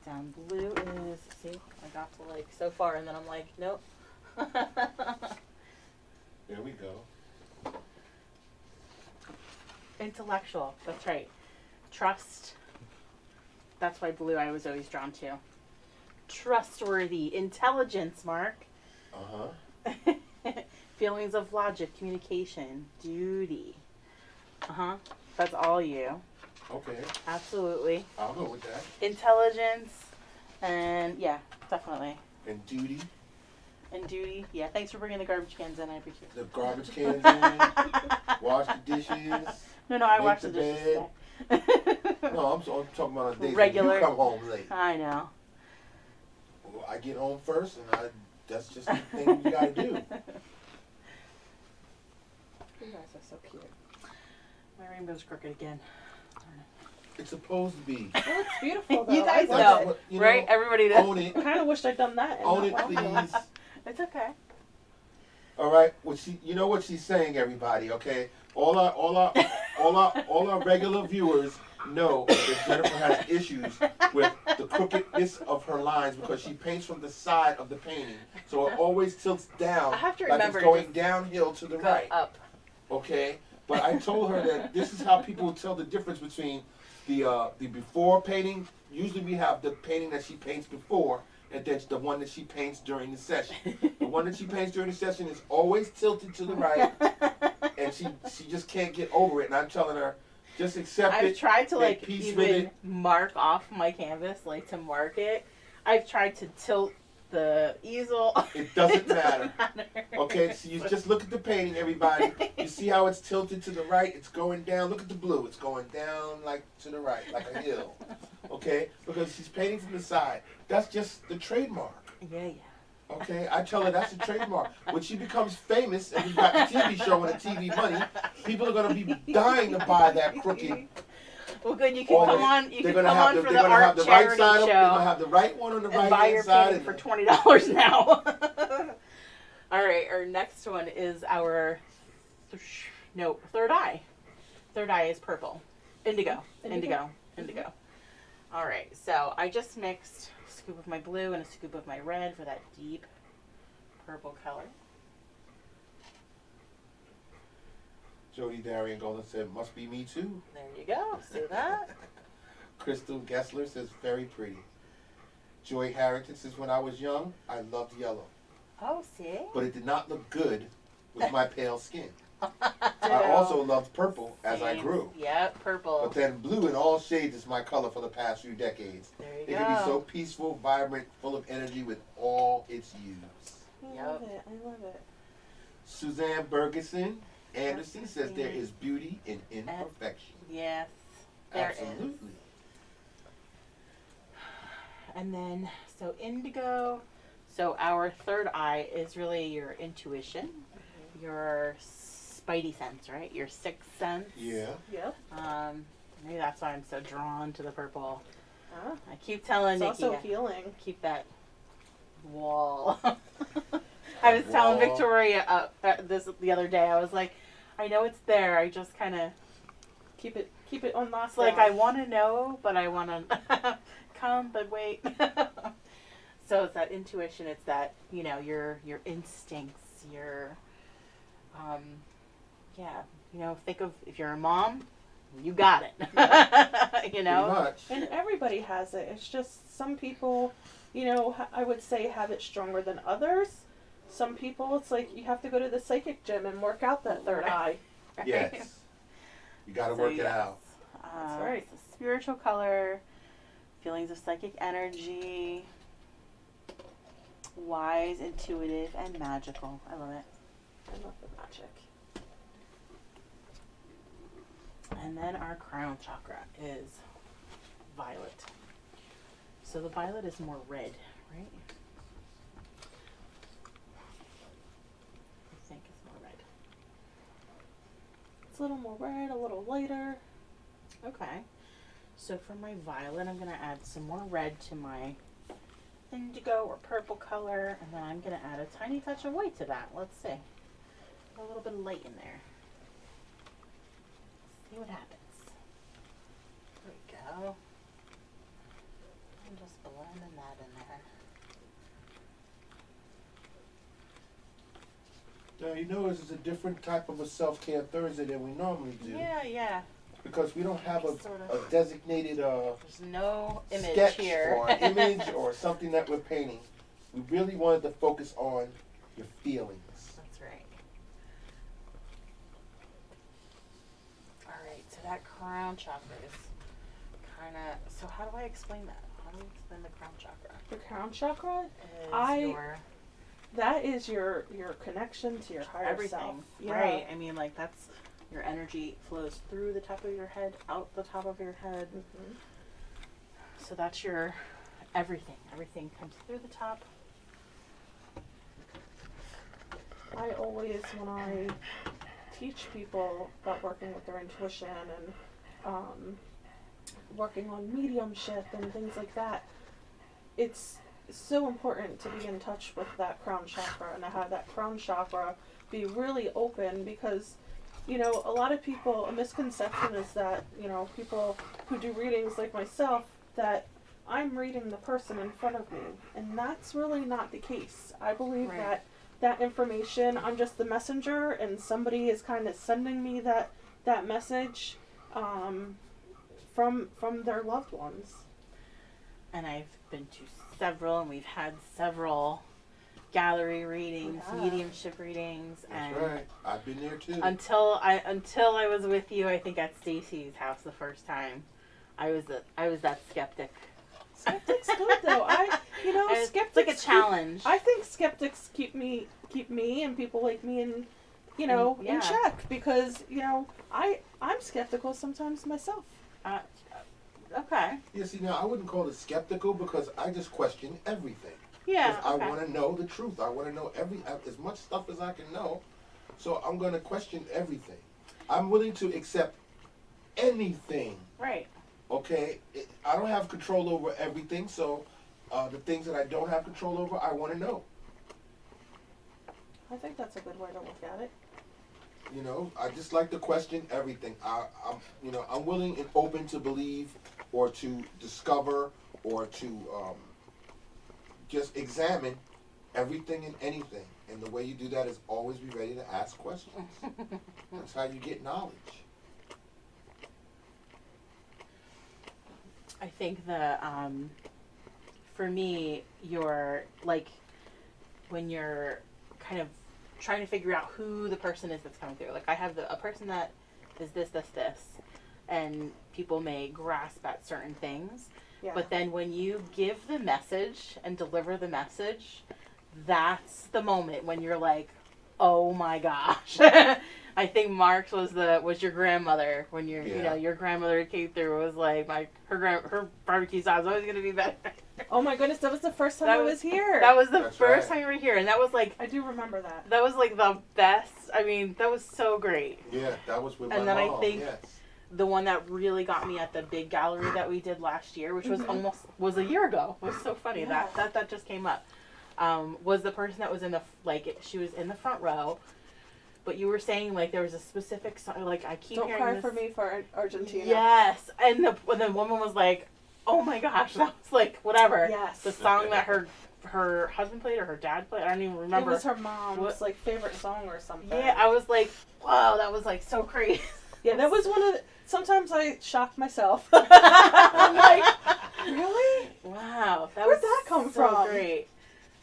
down. Blue is, see, I got to like so far, and then I'm like, nope. There we go. Intellectual. That's right. Trust. That's why blue I was always drawn to. Trustworthy. Intelligence, Mark. Uh-huh. Feelings of logic, communication, duty. Uh-huh. That's all you. Okay. Absolutely. I'll go with that. Intelligence, and yeah, definitely. And duty. And duty. Yeah, thanks for bringing the garbage cans in. I appreciate it. The garbage cans in. Wash the dishes. No, I make watched the the dishes bed. today. No, I'm talking about on days Regular. when you come home late. I know. Well, I get home first, and that's just the thing you gotta do. You guys are so cute. My rainbow's crooked again. It's supposed to be. It looks beautiful, though. You guys I love know, it. What, you right? know, Everybody knows. own it. I kind of wished I'd done that. and Own it, not waffle. please. It's okay. All right. Well, you know what she's saying, everybody. Okay. All our regular viewers know that Jennifer has issues with the crookedness of her lines because she paints from the side of the painting, so it always tilts down. I have to like remember it's to going just downhill to the Go right. up. Okay. But I told her that this is how people tell the difference between the before painting. Usually we have the painting that she paints before, and then the one that she paints during the session. The one that she paints during the session is always tilted to the right, and she just can't get over it. And I'm telling her, just accept it. I've tried to make like peace with even it. mark off my canvas, like to mark it. I've tried to tilt the easel. It doesn't matter. Okay, so you just look at the painting, everybody. You see how it's tilted to the right? It's going down. Look at the blue. It's going down like to the right, like a hill. Okay? Because she's painting from the side. That's just the trademark. Yeah. Okay? I tell her that's the trademark. When she becomes famous and we've got the TV show and the TV money, people are going to be dying to buy that crooked. Well, good. You can come on. You They're can gonna come have on the, for they're the gonna have art the right charity side up, they're gonna show have the right one on the and right buy hand your side. painting for $20 now. All right. Our next one is our third eye. Third eye is purple. Indigo. All right. So I just mixed a scoop of my blue and a scoop of my red for that deep purple color. Jody Darian Golden said, must be me too. There you go. See that? Crystal Gessler says, very pretty. Joy Harrington says, when I was young, I loved yellow. Oh, see? But it did not look good with my pale skin. I also loved purple as I grew. Yep, purple. But then blue in all shades is my color for the past few decades. There you It go. can be so peaceful, vibrant, full of energy with all its use. I love it. I love it. Suzanne Bergeson Anderson says there is beauty in imperfection. Yes, there Absolutely. is. And then, so indigo. So our third eye is really your intuition, your spidey sense, right? Your sixth sense. Yeah. Yep. Maybe that's why I'm so drawn to the purple. Ah, I keep telling it's Nikki, also healing. keep that wall. I was telling Wall. Victoria this the other day. I was like, I know it's there. I just kind of Keep it on lockdown. It's like I want to know, but I want to come, but wait. So it's that intuition. It's that, you know, your instincts. Your, yeah. You know, think of if you're a mom, you got it. You know? Pretty much. And everybody has it. It's just some people, you know, I would say have it stronger than others. Some people, it's like you have to go to the psychic gym and work out that third eye. Yes. You got to work it out. That's right. So spiritual color, feelings of psychic energy, wise, intuitive, and magical. I love it. I love the magic. And then our crown chakra is violet. So the violet is more red, right? I think it's more red. It's a little more red, a little lighter. Okay. So for my violet, I'm going to add some more red to my indigo or purple color. And then I'm going to add a tiny touch of white to that. Let's see. A little bit of light in there. See what happens. There we go. I'm just blending that in there. Now, you know, this is a different type of a self-care Thursday than we normally do. Yeah. Because we don't have a Sort of. designated There's no image sketch here. or an image or something that we're painting. We really wanted to focus on your feelings. That's right. Alright, so that crown chakra is kind of... So how do I explain that? How do I explain the crown chakra? The crown chakra, Is your that is your connection to your higher everything. self. Yeah. Right. I mean, like, that's... Your energy flows through the top of your head, out the top of your head. Mm-hmm. So that's your everything. Everything comes through the top. I always, when I teach people about working with their intuition and working on mediumship and things like that, it's so important to be in touch with that crown chakra and to have that crown chakra be really open, because you know, a lot of people, a misconception is that, you know, people who do readings like myself, that I'm reading the person in front of me. And that's really not the case. I believe Right. that information, I'm just the messenger, and somebody is kind of sending me that message from their loved ones. And I've been to several, and we've had several gallery readings, Yeah. mediumship readings, That's and right. I've been there too. until I was with you, I think at Stacy's house the first time, I was that skeptic. Skeptics good though. Skeptics. It's like a challenge. I think skeptics keep me and people like me in Yeah. check, because I'm skeptical sometimes myself. Okay. Yeah, see, now I wouldn't call it skeptical because I just question everything. Yeah. 'Cause Okay. I want to know the truth. I want to know as much stuff as I can know. So I'm going to question everything. I'm willing to accept anything. Right. Okay? I don't have control over everything, so the things that I don't have control over, I want to know. I think that's a good way to look at it. You know, I just like to question everything. I'm willing and open to believe or to discover or to just examine everything and anything. And the way you do that is always be ready to ask questions. That's how you get knowledge. I think for me, you're like, when you're kind of trying to figure out who the person is that's coming through. Like, I have a person that is this, and people may grasp at certain things. Yeah. But then when you give the message and deliver the message, that's the moment when you're like, oh my gosh. I think Mark's was your grandmother, when your grandmother came through. It was like her barbecue sauce is always gonna be better. Oh my goodness, that was the first time I was here. That was the That's first right. time you were here, and that was like, I do remember that. that was like the best. I mean, that was so great. Yeah, that was with And my then mom. I think yes. the one that really got me at the big gallery that we did last year, which was was a year ago. It was so funny Yeah. that just came up. Was the person that was she was in the front row, but you were saying like there was a specific song, like I keep Don't hearing cry this. for me for Argentina. Yes, and the woman was like, oh my gosh, that was like whatever. Yes. The song that her husband played or her dad played, I don't even remember. It was her mom's What? like favorite song or something. Yeah, I was like, wow, that was like so crazy. Yeah, that was one of the, Sometimes I shock myself. I'm like, really? Wow, Where'd that come so from? great.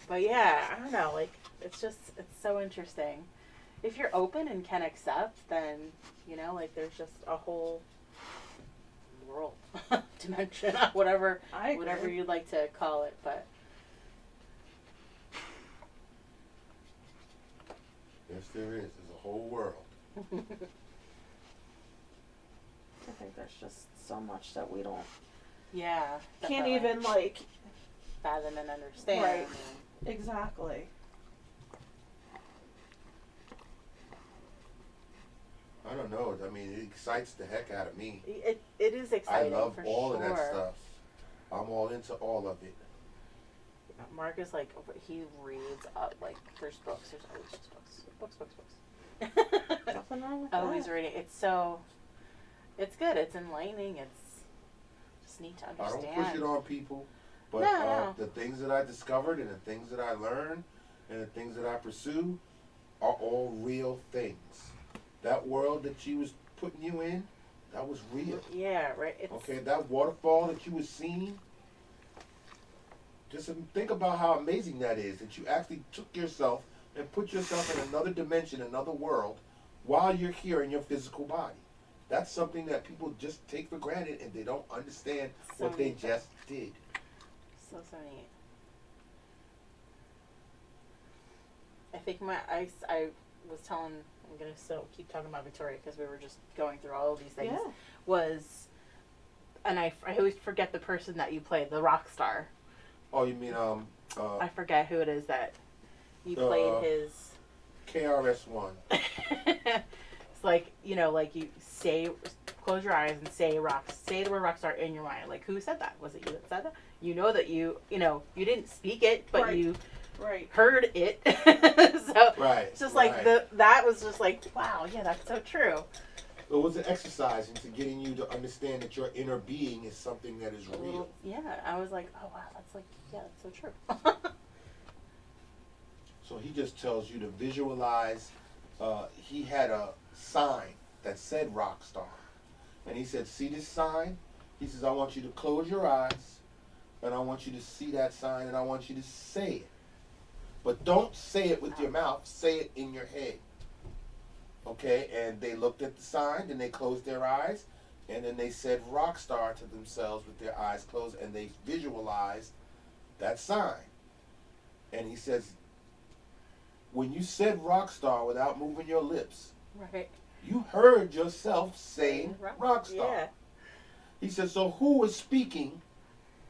But yeah, I don't know, like, it's so interesting. If you're open and can accept, then, you know, like, there's just a whole world, dimension, whatever you'd like to call it, but. Yes, there is. There's a whole world. I think there's just so much that we don't Yeah. can't definitely. even like Fathom and understand. Right. Exactly. I don't know. I mean, it excites the heck out of me. It is I exciting. love for all sure. of that stuff. I'm all into all of it. Mark is like, he reads up, like, there's books. There's always just books. Nothing wrong with Always that. reading. It's good. It's enlightening. It's just neat to I understand. don't push it on people, but No. the things that I discovered and the things that I learned and the things that I pursue are all real things. That world that she was putting you in, that was real. Yeah, right. It's, Okay, that waterfall that you was seeing, just think about how amazing that is, that you actually took yourself and put yourself in another dimension, another world, while you're here in your physical body. That's something that people just take for granted and they don't understand So what they neat. just did. So neat. I think I was telling, I'm going to still keep talking about Victoria because we were just going through all of these things. Yeah. Was, and I always forget the person that you played, the rock star. Oh, you mean I forget who it is that you played his. KRS-One. It's like, you know, like you say, close your eyes and say the word rock star in your mind. Like, who said that? Was it you that said that? You know that you didn't speak it, but Right. you Right. heard it. So Right. it's just right. like that was just like, wow, yeah, that's so true. It was an exercise into getting you to understand that your inner being is something that is real. Yeah, I was like, oh wow, that's like, yeah, that's so true. So he just tells you to visualize. He had a sign that said rock star. And he said, see this sign? He says, I want you to close your eyes and I want you to see that sign and I want you to say it. But don't say it with your mouth, say it in your head. Okay, and they looked at the sign, then they closed their eyes, and then they said rock star to themselves with their eyes closed, and they visualized that sign. And he says, when you said rock star without moving your lips, Right. you heard yourself saying rock star. Yeah. He says, so who was speaking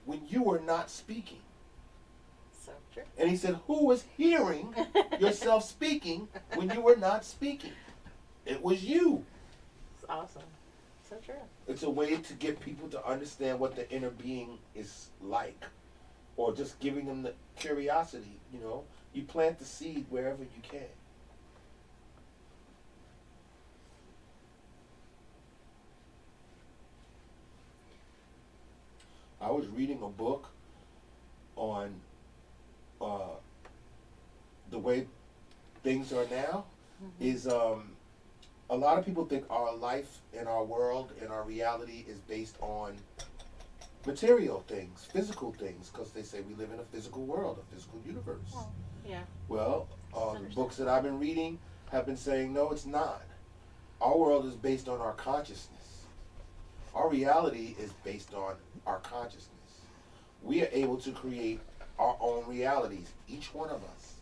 when you were not speaking? So true. And he said, who was hearing yourself speaking when you were not speaking? It was you. It's awesome. So true. It's a way to get people to understand what the inner being is like, or just giving them the curiosity. You know, you plant the seed wherever you can. I was reading a book on the way things are now. Is a lot of people think our life and our world and our reality is based on material things, physical things, because they say we live in a physical world, a physical universe. Well, yeah. Well, the books that I've been reading have been saying, no, it's not. Our world is based on our consciousness. Our reality is based on our consciousness. We are able to create our own realities, each one of us.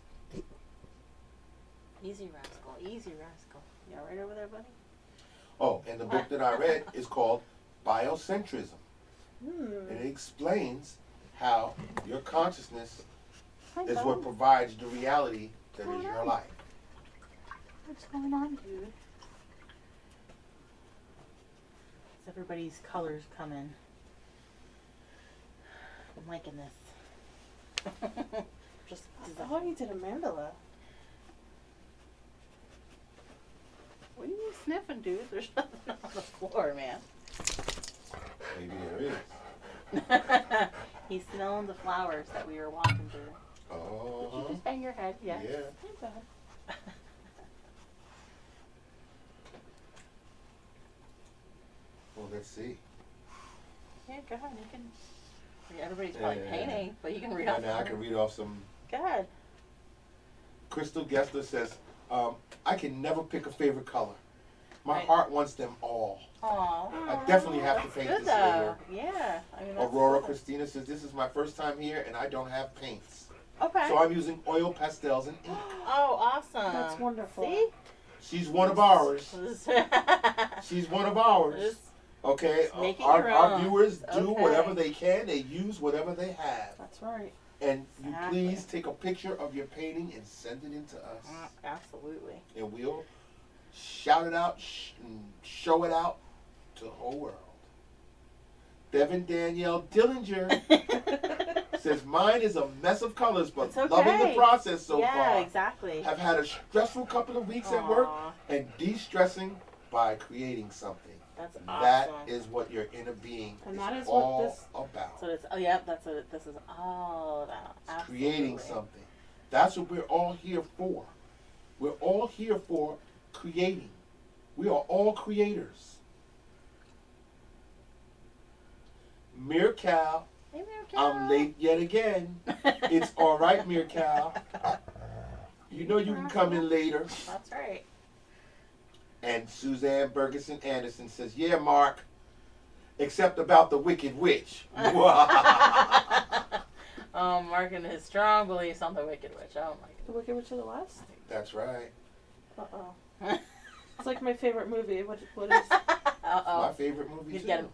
Easy rascal. Easy rascal. You all right over there, buddy? Oh, and the book that I read is called Biocentrism. And it explains how your consciousness is what provides the reality that is your life. What's going on, dude? Everybody's colors coming. I'm liking this. Just I thought you did a mandala. what are you sniffing, dude? There's nothing on the floor, man. Maybe there is. He's smelling the flowers that we were walking through. Did you Uh-huh. just bang your head? Yeah. Yeah. Okay. Well, let's see. Yeah, go ahead. You can. Everybody's probably painting, but you can read Right off. now, I can read off some. Go ahead. Crystal Gessler says, I can never pick a favorite color. My Right. heart wants them all. Aw. I definitely have to That's paint good, this though. later. Yeah. I mean, that's Aurora cool. Christina says, this is my first time here and I don't have paints. Okay. So I'm using oil pastels and ink. Oh, awesome. That's wonderful. See? She's one of ours. She's one of ours. Just Okay? make it Our your own. viewers do Okay. whatever they can. They use whatever they have. That's right. And you Exactly. please take a picture of your painting and send it in to us. Absolutely. And we'll shout it out and show it out to the whole world. Devin Danielle Dillinger says, mine is a mess of colors, but It's okay. loving the process so yeah, far. exactly. Have had a stressful couple of weeks at work Aw, and de-stressing by creating something. that's That awesome. is what your inner being And is that is all what this- about. So it's, oh, yeah, that's what this is all about. It's creating Absolutely. something. That's what we're all here for. We're all here for creating. We are all creators. Mircal, Hey, Mirka. I'm late yet again. It's all right, Mircal. You know you can come in later. That's right. And Suzanne Bergeson Anderson says, yeah, Mark, except about the Wicked Witch. Mark and his strong beliefs on the Wicked Witch. Oh my The Wicked Witch of the West? That's right. Uh-oh. god. It's like my favorite movie. What is... My Uh-oh. favorite movie You too. get him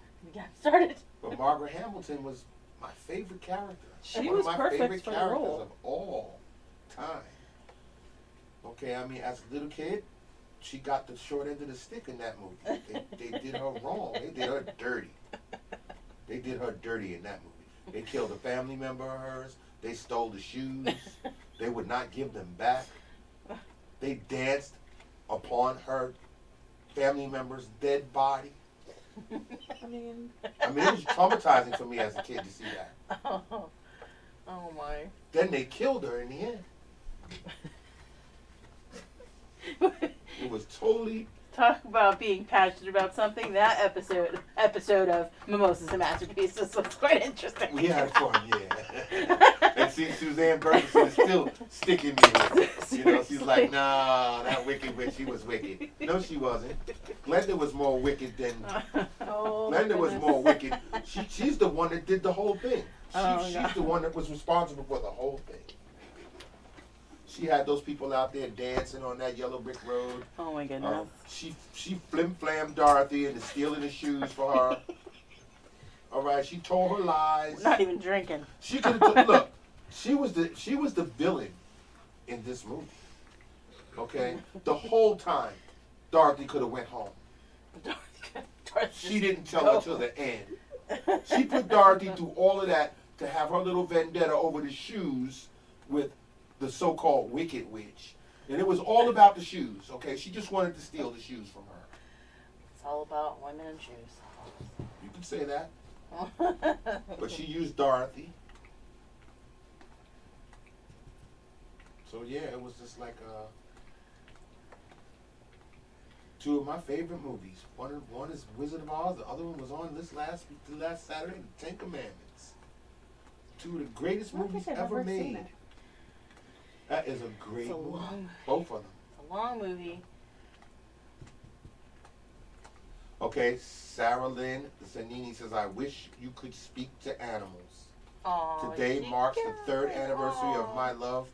started. But Margaret Hamilton was my favorite character. She One was of my perfect favorite for the characters role. of all time. Okay, I mean, as a little kid, she got the short end of the stick in that movie. They did her wrong. They did her dirty. They did her dirty in that movie. They killed a family member of hers. They stole the shoes. They would not give them back. They danced upon her family member's dead body. I mean... I mean, it was traumatizing for me as a kid to see that. Oh my. Then they killed her in the end. It was totally. Talk about being passionate about something. That episode of Mimosas and Masterpieces was quite interesting. We had fun, yeah. And see, Suzanne Bergeson is still sticking me with it. You know, she's like, nah, that Wicked Witch, she was wicked. No, she wasn't. Glenda was more wicked than. Oh, my Glenda was goodness. more wicked. She's the one that did the whole thing. She's God. the one that was responsible for the whole thing. She had those people out there dancing on that yellow brick road. Oh my goodness. She flim-flammed Dorothy into stealing the shoes for her. All right, she told her lies. We're not even drinking. She could have look. She was the villain in this movie. Okay, the whole time, Dorothy could have went home. She didn't tell her till the end. She put Dorothy through all of that to have her little vendetta over the shoes with the so-called Wicked Witch. And it was all about the shoes, okay? She just wanted to steal the shoes from her. It's all about women and shoes. You can say that. But she used Dorothy. So yeah, it was just like two of my favorite movies. One is Wizard of Oz. The other one was on this last Saturday, The Ten Commandments. Two of the greatest I don't movies think I've ever ever seen made. it. That is a great It's a movie. long, Both of them. it's a long movie. Okay, Sarah Lynn Zanini says, I wish you could speak to animals. Oh, Today marks the third anniversary of my love,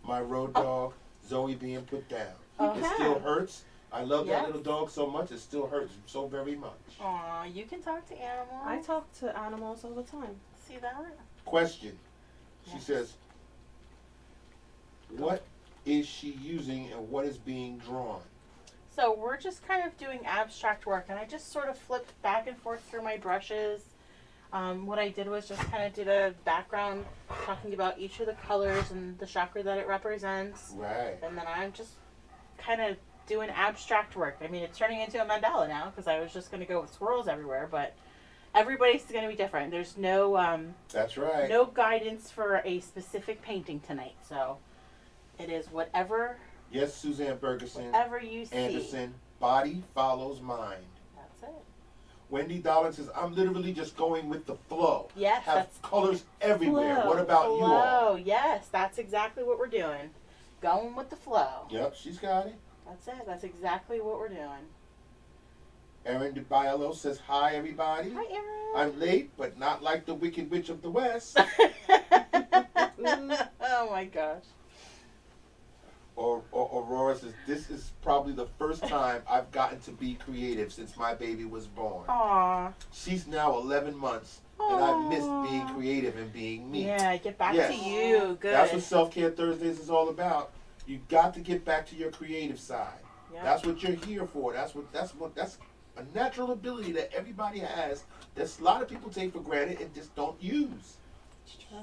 my road dog, Zoe, being put down. Okay. It still hurts. I love Yes. that little dog so much, it still hurts so very much. Aw, you can talk to animals. I talk to animals all the time. See that? Question. She Yes. says, what is she using and what is being drawn? So we're just kind of doing abstract work, and I just sort of flipped back and forth through my brushes. What I did was just kind of did a background talking about each of the colors and the chakra that it represents. Right. And then I'm just kind of doing abstract work. I mean, it's turning into a mandala now because I was just going to go with swirls everywhere, but everybody's going to be different. There's no That's right. no guidance for a specific painting tonight, so it is whatever Yes, Suzanne Bergeson, you see. Anderson, body follows mind. That's it. Wendy Dolan says, I'm literally just going with the flow. Yes, Have that's colors everywhere. Flow. What about you all? flow. Yes, that's exactly what we're doing. Going with the flow. Yep, she's got it. That's it. That's exactly what we're doing. Erin DeBialo says, hi, everybody. Hi, Erin. I'm late, but not like the Wicked Witch of the West. Oh, my gosh. Or Aurora says, this is probably the first time I've gotten to be creative since my baby was born. Aw. She's now 11 months, and I've missed being creative and being me. Yeah, get back Yes. to you. Good. That's what Self-Care Thursdays is all about. You got to get back to your creative side. Yep. That's what you're here for. That's a natural ability that everybody has that a lot of people take for granted and just don't use.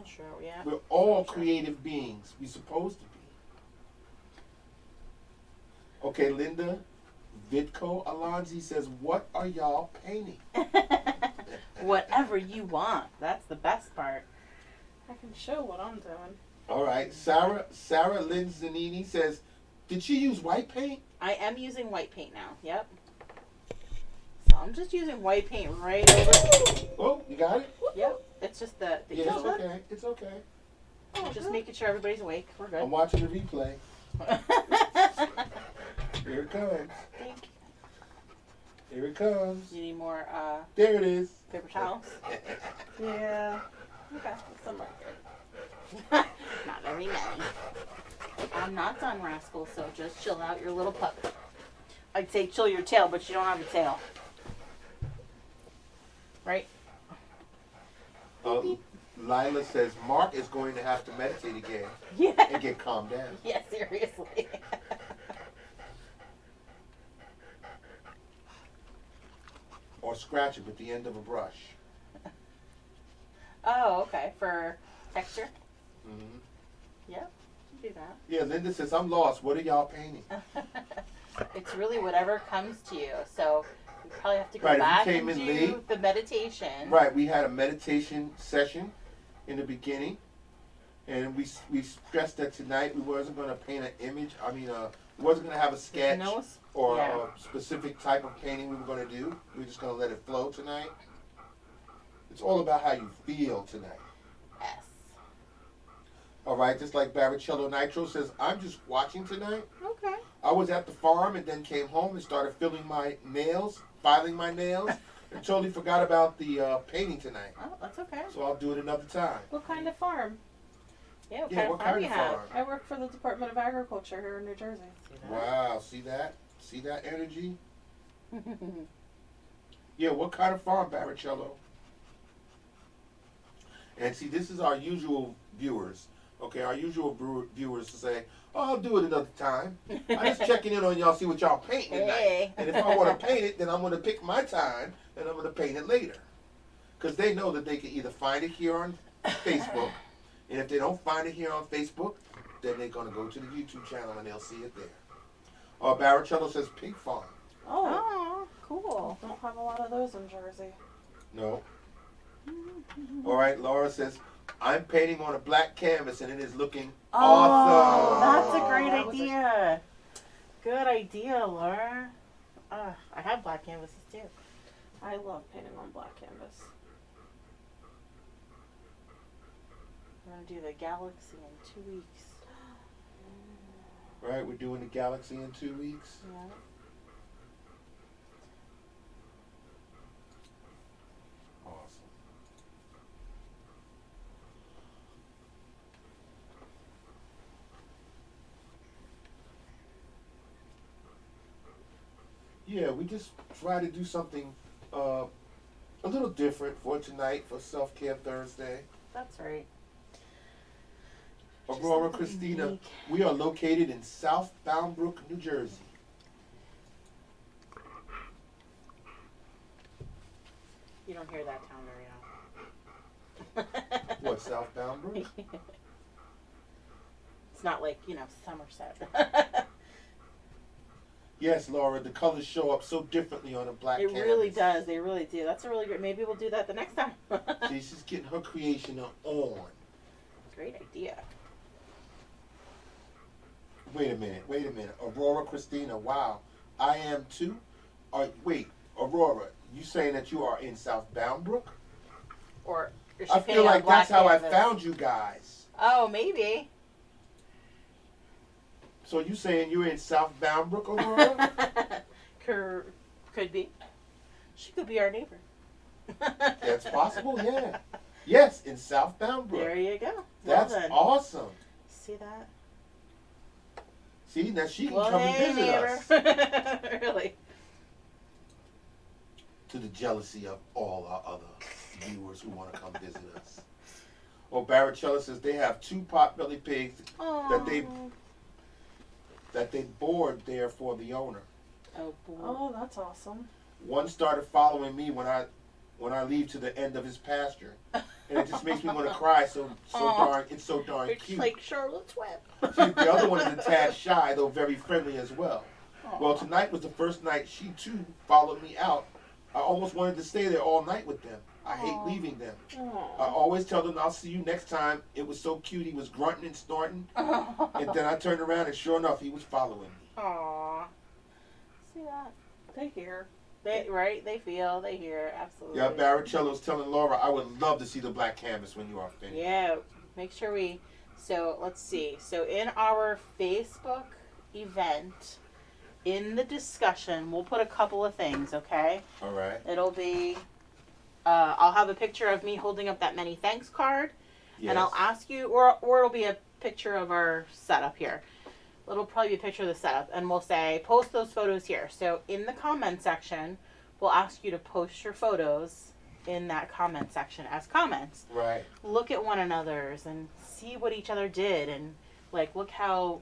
True, yeah. We're all creative beings. We're supposed to be. Okay, Linda Vidko Alonzi says, what are y'all painting? Whatever you want. That's the best part. I can show what I'm doing. All right, Sarah Lynn Zanini says, did she use white paint? I am using white paint now. Yep. So I'm just using white paint right over. Oh, you got it? Yep. It's just the Yeah, it's okay. It's okay. Just making sure everybody's awake. We're good. I'm watching the replay. Here it comes. Thank Here it comes. you. You need more There it is. paper towels? Yeah. Okay. Some right there. Not very many. I'm not done, rascal, so just chill out your little pup. I'd say chill your tail, but you don't have a tail. Right? Lila says, Mark is going to have to meditate again Yeah. and get calmed down. Yeah, seriously. Or scratch it with the end of a brush. Oh, okay. For texture? Mm-hmm. Yep. Do that. Yeah, Linda says, I'm lost. What are y'all painting? It's really whatever comes to you. So we probably have to go Right, if you back came and in do late- the meditation. Right, we had a meditation session in the beginning. And we stressed that tonight we wasn't going to paint an image. We wasn't going to have a sketch No, or yeah. a specific type of painting we were going to do. We're just going to let it flow tonight. It's all about how you feel tonight. Yes. All right, just like Baricello Nitro says, I'm just watching tonight. Okay. I was at the farm and then came home and started filing my nails, and totally forgot about the painting tonight. Oh, that's okay. So I'll do it another time. What kind of farm? Yeah, what Yeah, kind what of farm kind you of have? farm? I work for the Department of Agriculture here in New Jersey. See that? Wow, see that? See that energy? Yeah, what kind of farm, Baricello? And see, this is our usual viewers. Okay, our usual viewers to say, oh, I'll do it another time. I'm just checking in on y'all, see what y'all painting tonight. Hey. And if I want to paint it, then I'm going to pick my time, and I'm going to paint it later. Because they know that they can either find it here on Facebook, and if they don't find it here on Facebook, then they're going to go to the YouTube channel and they'll see it there. Baricello says pig farm. Oh, cool. Don't have a lot of those in Jersey. No. All right, Laura says, I'm painting on a black canvas and it is looking awesome. That's a great That was idea. Good idea, Laura. I have black canvases too. I love painting on black canvas. We're going to do the galaxy in 2 weeks. Right, we're doing the galaxy in 2 weeks. Yeah. Awesome. Yeah, we just try to do something a little different for tonight for Self-Care Thursday. That's right. Aurora something Christina, unique. we are located in South Bound Brook, New Jersey. You don't hear that town very often. What, South Bound Brook? It's not like, Somerset. Yes, Laura, the colors show up so differently on a black It canvas. really does. They really do. That's a really great. Maybe we'll do that the next time. See, she's getting her creation on. Great idea. Wait a minute. Aurora Christina, wow. I am too? Wait, Aurora, You saying that you are in South Bound Brook? Or is she I painting feel on like black that's how I canvas? found you guys. Oh, maybe. So you saying you're in South Bound Brook, Aurora? Could be. She could be our neighbor. That's possible, yeah. Yes, in South Bound Brook. There you go. That's well done. awesome. See that? See, now she can Well, come and hey, visit us. neighbor. Really? To the jealousy of all our other viewers who want to come visit us. Oh, Barrichello says they have 2 potbelly pigs that they board there for the owner. Oh, boy. Oh, that's awesome. One started following me when I leave to the end of his pasture, and it just makes me want to cry. It's so darn It's cute. like Charlotte's Web. See, the other one is a tad shy, though very friendly as well. Aw. Well, tonight was the first night she too followed me out. I almost wanted to stay there all night with them. I hate Aw. leaving them. I Aw. always tell them I'll see you next time. It was so cute. He was grunting and snorting, and then I turned around and sure enough, he was following me. Aw. See that? They hear. They feel, they hear, absolutely. Yeah, Barrichello's telling Laura, I would love to see the black canvas when you are finished. Yeah, make sure we. So let's see. So in our Facebook event, in the discussion, we'll put a couple of things. Okay. All right. It'll be. I'll have a picture of me holding up that many thanks card, Yes. and I'll ask you, or it'll be a picture of our setup here. It'll probably be a picture of the setup, and we'll say post those photos here. So in the comment section, we'll ask you to post your photos in that comment section as comments. Right. Look at one another's and see what each other did, and like look how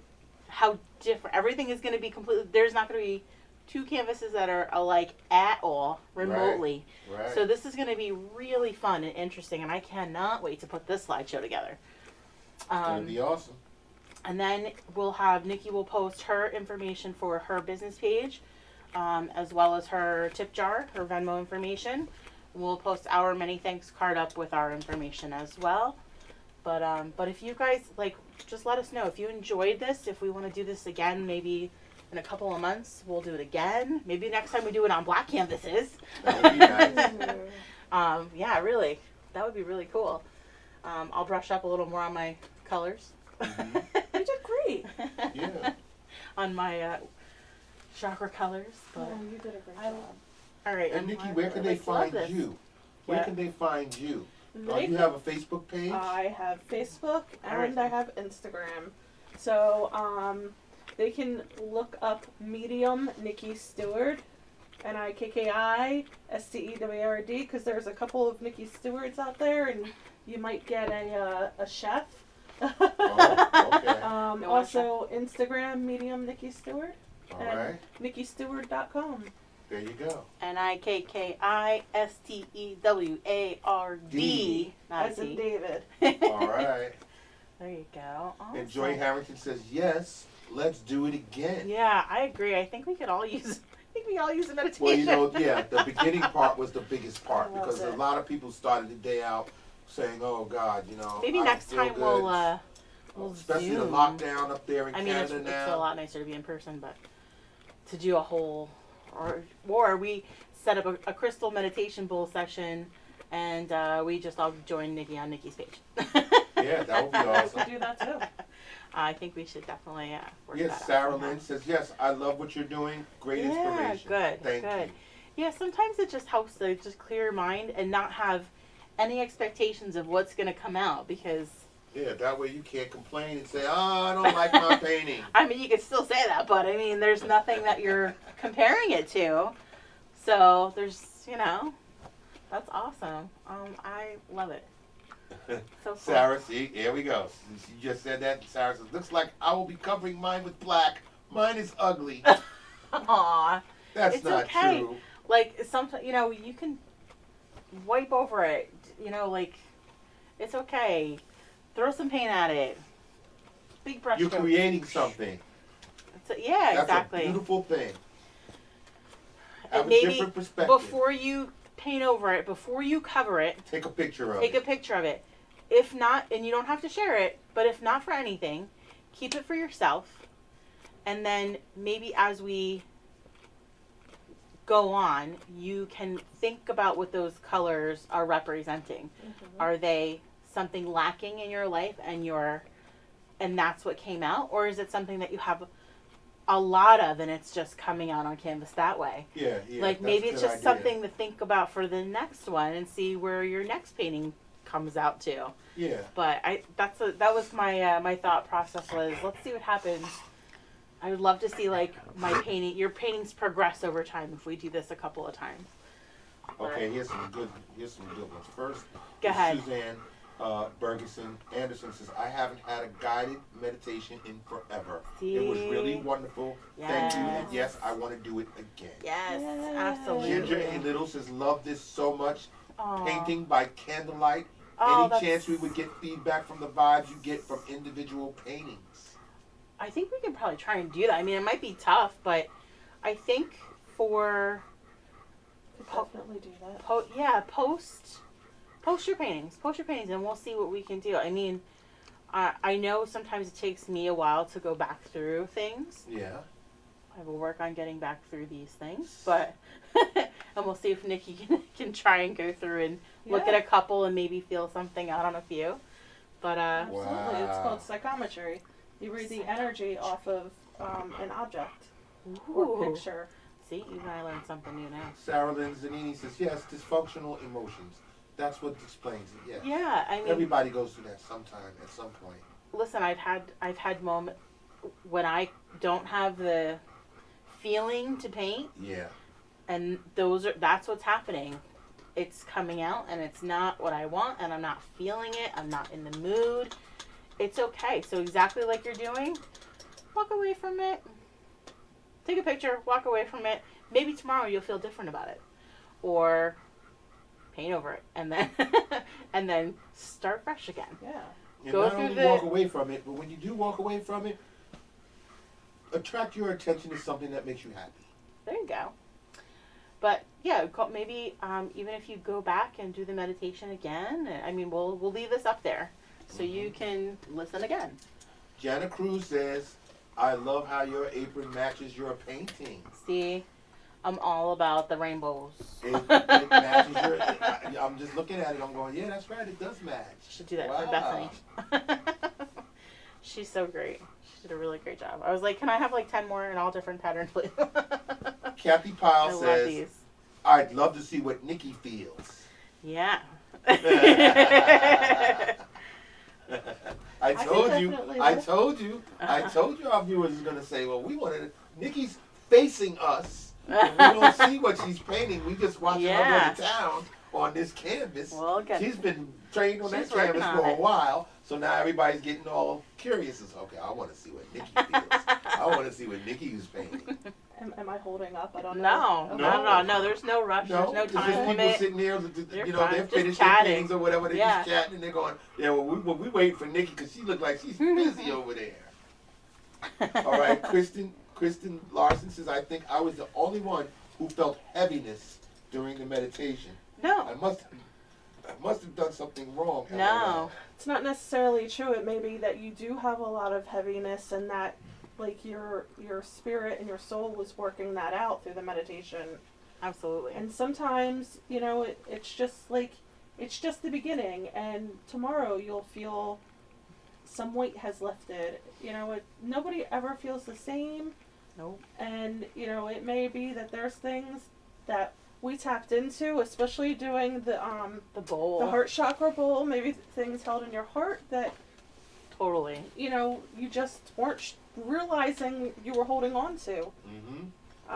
different everything is going to be. Completely, there's not going to be 2 canvases that are alike at all remotely. Right. So this is going to be really fun and interesting, and I cannot wait to put this slideshow together. It's gonna be awesome. And then we'll have Nikki will post her information for her business page, as well as her tip jar, her Venmo information. We'll post our many thanks card up with our information as well. But if you guys just let us know if you enjoyed this. If we want to do this again, maybe in a couple of months, we'll do it again. Maybe next time we do it on black canvases. That would be nice. Yeah, really, that would be really cool. I'll brush up a little more on my colors. Mhm. You did great. Yeah. On my chakra colors. But Oh, you did a great I job. all right. And Nikki, where can they find you? Where Yeah. can they find you? They You can- have a Facebook page? I have Facebook All right. and I have Instagram. So they can look up Medium Nikki Steward, NIKKI STEWARD, because there's a couple of Nikki Stewards out there, and you might get a chef. Oh, okay. No, Also Instagram Medium Nikki Steward All and right. NikkiSteward.com. There you go. NIKKISTEWARD. Not As a in T. David. All right. There you go. Awesome. And Joy Harrington says, yes, let's do it again. Yeah, I agree. I think we could all use. I think we all use a meditation. Well, you know, yeah, the beginning part was the biggest part I love because a it. lot of people started the day out saying, "Oh God, you know." Maybe I next don't feel time good." we'll especially Zoom. the lockdown up there in I mean, it's Canada a now. lot nicer to be in person, but to do a whole, or we set up a crystal meditation bowl session, and we just all join Nikki on Nikki's page. Yeah, that would be awesome. Do that too. I think we should definitely work Yes, that out Sarah somehow. Lynn says, "Yes, I love what you're doing. Great Yeah, inspiration. good, Thank good. you." Yeah, sometimes it just helps to just clear your mind and not have any expectations of what's going to come out, because Yeah, that way you can't complain and say, "Oh, I don't like my painting." I mean, you could still say that, but I mean, there's nothing that you're comparing it to. So there's, that's awesome. I love it. So fun. Sarah, see, here we go. She just said that. Sarah says, "Looks like I will be covering mine with black. Mine is ugly." Aw. That's It's not okay. true. Like, sometimes, you can wipe over it. It's okay. Throw some paint at it. Big brush You're stroke. creating something. Yeah, That's exactly. a beautiful thing. And Have a maybe different perspective. before you paint over it, before you cover it, Take a picture of take it. a picture of it. If not, and you don't have to share it, but if not for anything, keep it for yourself. And then maybe as we go on, you can think about what those colors are representing. Are they something lacking in your life and that's what came out? Or is it something that you have a lot of and it's just coming out on canvas that way? Yeah. Like maybe it's just something to think about for the next one and see where your next painting comes out to. Yeah. But that was my my thought process was, let's see what happens. I would love to see like your paintings progress over time if we do this a couple of times. Okay, here's some good ones. First, Go ahead. Suzanne Bergeson Anderson says, I haven't had a guided meditation in forever. See? It was really wonderful. Yes. Thank you. And yes, I want to do it again. Yes, Yay. absolutely. Ginger A. Little says, love this so much. Aw. Painting by candlelight. Oh, Any chance we would get feedback from the vibes you get from individual paintings? I think we can probably try and do that. I mean, it might be tough, but I think for Definitely do that. post your paintings, and we'll see what we can do. I mean, I know sometimes it takes me a while to go back through things. Yeah. I will work on getting back through these things, but and we'll see if Nikki can try and go through and look at a couple and maybe feel something out on a few. But Absolutely. It's Wow. called psychometry. You read the energy off of an object ooh. or picture. See, even I learned something new now. Sarah Lynn Zanini says, yes, dysfunctional emotions. That's what explains it, yeah. Yeah, I mean, Everybody goes through that sometime, at some point. listen, I've had moments when I don't have the feeling to paint, Yeah. and that's what's happening. It's coming out, and it's not what I want, and I'm not feeling it. I'm not in the mood. It's okay. So exactly like you're doing, walk away from it. Take a picture, walk away from it. Maybe tomorrow you'll feel different about it, or paint over it, and then and then start fresh again. Yeah. And Go not through only the- walk away from it, but when you do walk away from it, attract your attention to something that makes you happy. There you go. But yeah, maybe even if you go back and do the meditation again, I mean, we'll leave this up there so you can listen again. Jana Cruz says, I love how your apron matches your painting. See, I'm all about the rainbows. It matches your... I'm just looking at it, I'm going, yeah, that's right, it does match. Should do that Wow. for Bethany. She's so great. She did a really great job. I was like, can I have like 10 more in all different patterns, please? Kathy I Pyle love says, these. I'd love to see what Nikki feels. Yeah. I told you, definitely I will. told you our viewers is gonna say, well, we wanted Nikki's facing us. And we don't see what she's painting. We just watching her Yeah. go to town on this canvas. Well, good. She's been trained on that She's working canvas on for a it. while, so now everybody's getting all curious. It's okay. I want to see what Nikki feels. I want to see what Nikki is painting. Am I holding up? I don't No, know. No. not at all. No, there's no rush. No, there's no it's time just people limit. sitting there, You're you know, fine. they're Just finishing their chatting. paintings or whatever. They're Yeah. just chatting and they're going, yeah, well, we waiting for Nikki because she looked like she's busy over there. All right, Kristen Larson says, I think I was the only one who felt heaviness during the meditation. No. I must have done something wrong. No. It's not necessarily true. It may be that you do have a lot of heaviness and that like your spirit and your soul was working that out through the meditation. Absolutely. And sometimes, you know, it's just the beginning, and tomorrow you'll feel some weight has lifted. You know, nobody ever feels the same. Nope. And, you know, it may be that there's things that we tapped into, especially doing the bowl. heart chakra bowl, maybe things held in your heart that, Totally. you know, you just weren't realizing you were holding on to. Mm-hmm.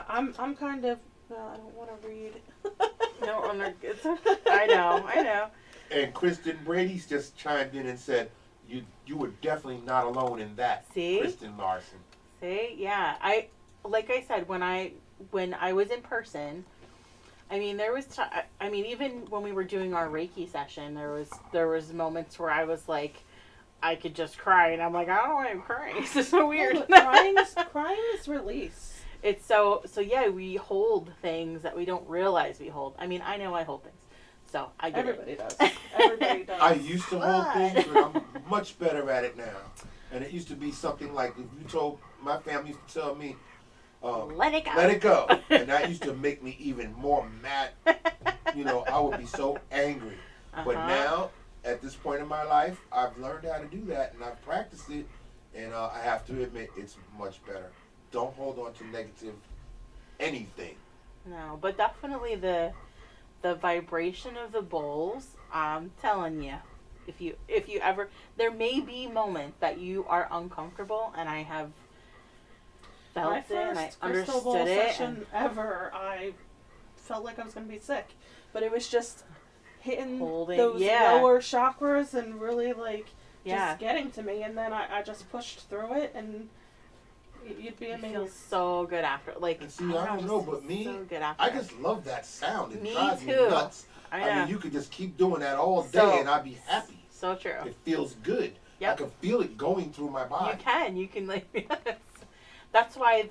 I'm kind of, I don't want to read. No, it's okay. I know. And Kristen Brady's just chimed in and said, you were definitely not alone in that. See? Kristen Larson. See, yeah. Like I said, when I was in person, I mean, there was I mean, even when we were doing our Reiki session, there was moments where I was like, I could just cry, and I'm like, I don't know why I'm crying. This is so weird. Well, crying is release. It's so yeah, we hold things that we don't realize we hold. I mean, I know I hold things, so I get Everybody it. does. Everybody does. I used to hold But- things, but I'm much better at it now. And it used to be something like, if you told, my family used to tell me, Let it go. Let it go. And that used to make me even more mad. You know, I would be so angry. But now, at this point in my life, I've learned how to do that, and I've practiced it, and I have to admit, it's much better. Don't hold on to negative anything. No, but definitely the vibration of the bowls, I'm telling you, if you ever, there may be moments that you are uncomfortable, and I have felt it, and I crystal bowl understood it. session ever, I felt like I was going to be sick. But it was just hitting those lower chakras and really like just getting to me, and then I just pushed through it, and you'd be amazed. You feel so good after. Like, and see, I don't know, but me, so good after. I just love that sound. It me drives too. me nuts. I mean, you could just keep doing that all day, and I'd be happy. So true. It feels good. Yep. I can feel it going through my body. You can like. That's why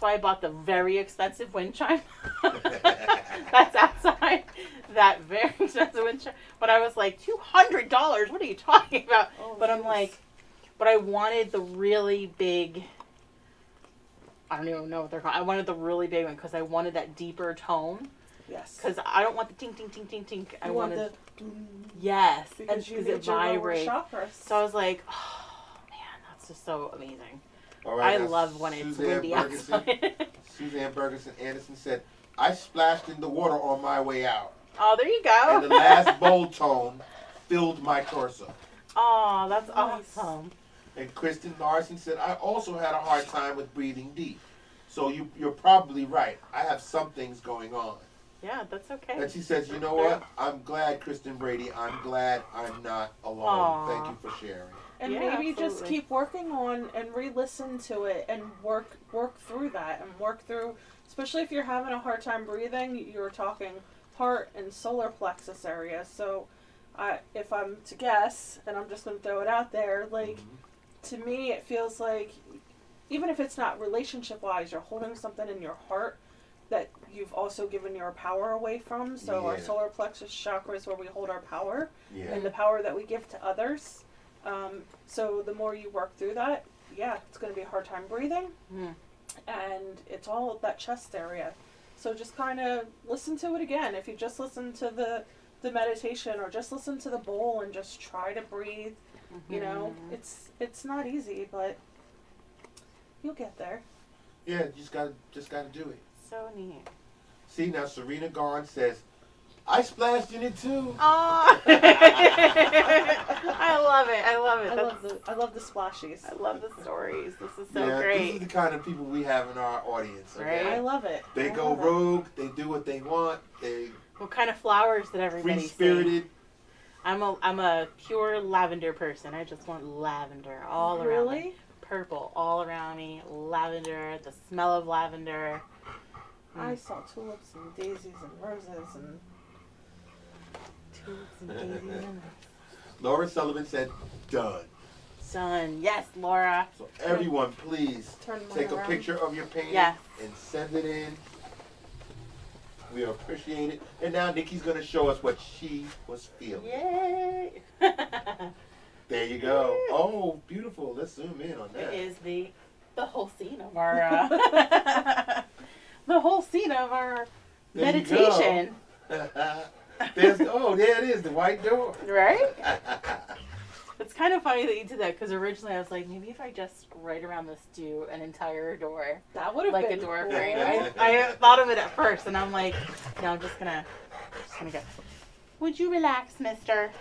I bought the very expensive wind chime. That's outside. That very expensive wind chime. But I was like, $200. What are you talking about? Oh, but I'm like, but I wanted the really big. I don't even know what they're called. I wanted the really big one because I wanted that deeper tone. Yes. Because I don't want the tink tink tink tink tink. I wanted the yes, because you it vibrates. So I was like, oh man, that's just so amazing. All right, I love when it's windy outside. Suzanne Bergeson Anderson said, I splashed in the water on my way out. Oh, there you go. And the last bowl tone filled my torso. Oh, that's awesome. And Kristen Larson said, I also had a hard time with breathing deep. So you're probably right. I have some things going on. Yeah, that's okay. And she says, you know what? I'm glad, Kristen Brady. I'm glad I'm not alone. Aww. Thank you for sharing. And maybe just keep working on and re-listen to it and work through that and work through, especially if you're having a hard time breathing, you're talking heart and solar plexus area. So if I'm to guess, and I'm just going to throw it out there, like to me it feels like even if it's not relationship-wise, you're holding something in your heart that you've also given your power away from. So our solar plexus chakra is where we hold our power and the power that we give to others. So the more you work through that, it's going to be a hard time breathing. And it's all that chest area. So just kind of listen to it again. If you just listen to the meditation or just listen to the bowl and just try to breathe, you know, it's not easy, but you'll get there. Yeah, you just gotta do it. So neat. See, now Serena Garn says, I splashed in it too. Oh, I love it. I love the splashies. I love the stories. This is so This great. is the kind of people we have in our audience. Okay? Right? I love it. They go rogue. They do what they want. What kind of flowers did everybody see? Free-spirited. I'm a pure lavender person. I just want lavender all around me. Purple all around me. Lavender. The smell of lavender. I saw tulips and daisies and roses and tulips and daisies. Laura Sullivan said, done. Done. Yes, Laura. So everyone, please take a picture of your painting and send it in. We appreciate it. And now Nikki's going to show us what she was feeling. Yay! There you go. Oh, beautiful. Let's zoom in on that. It is the whole scene of our the whole scene of our meditation. there it is, the white door. Right? It's kind of funny that you did that because originally I was like, maybe if I just right around this do an entire door. That would have like been a door cool. frame. I thought of it at first and I'm like, no, I'm just gonna go. Would you relax, mister?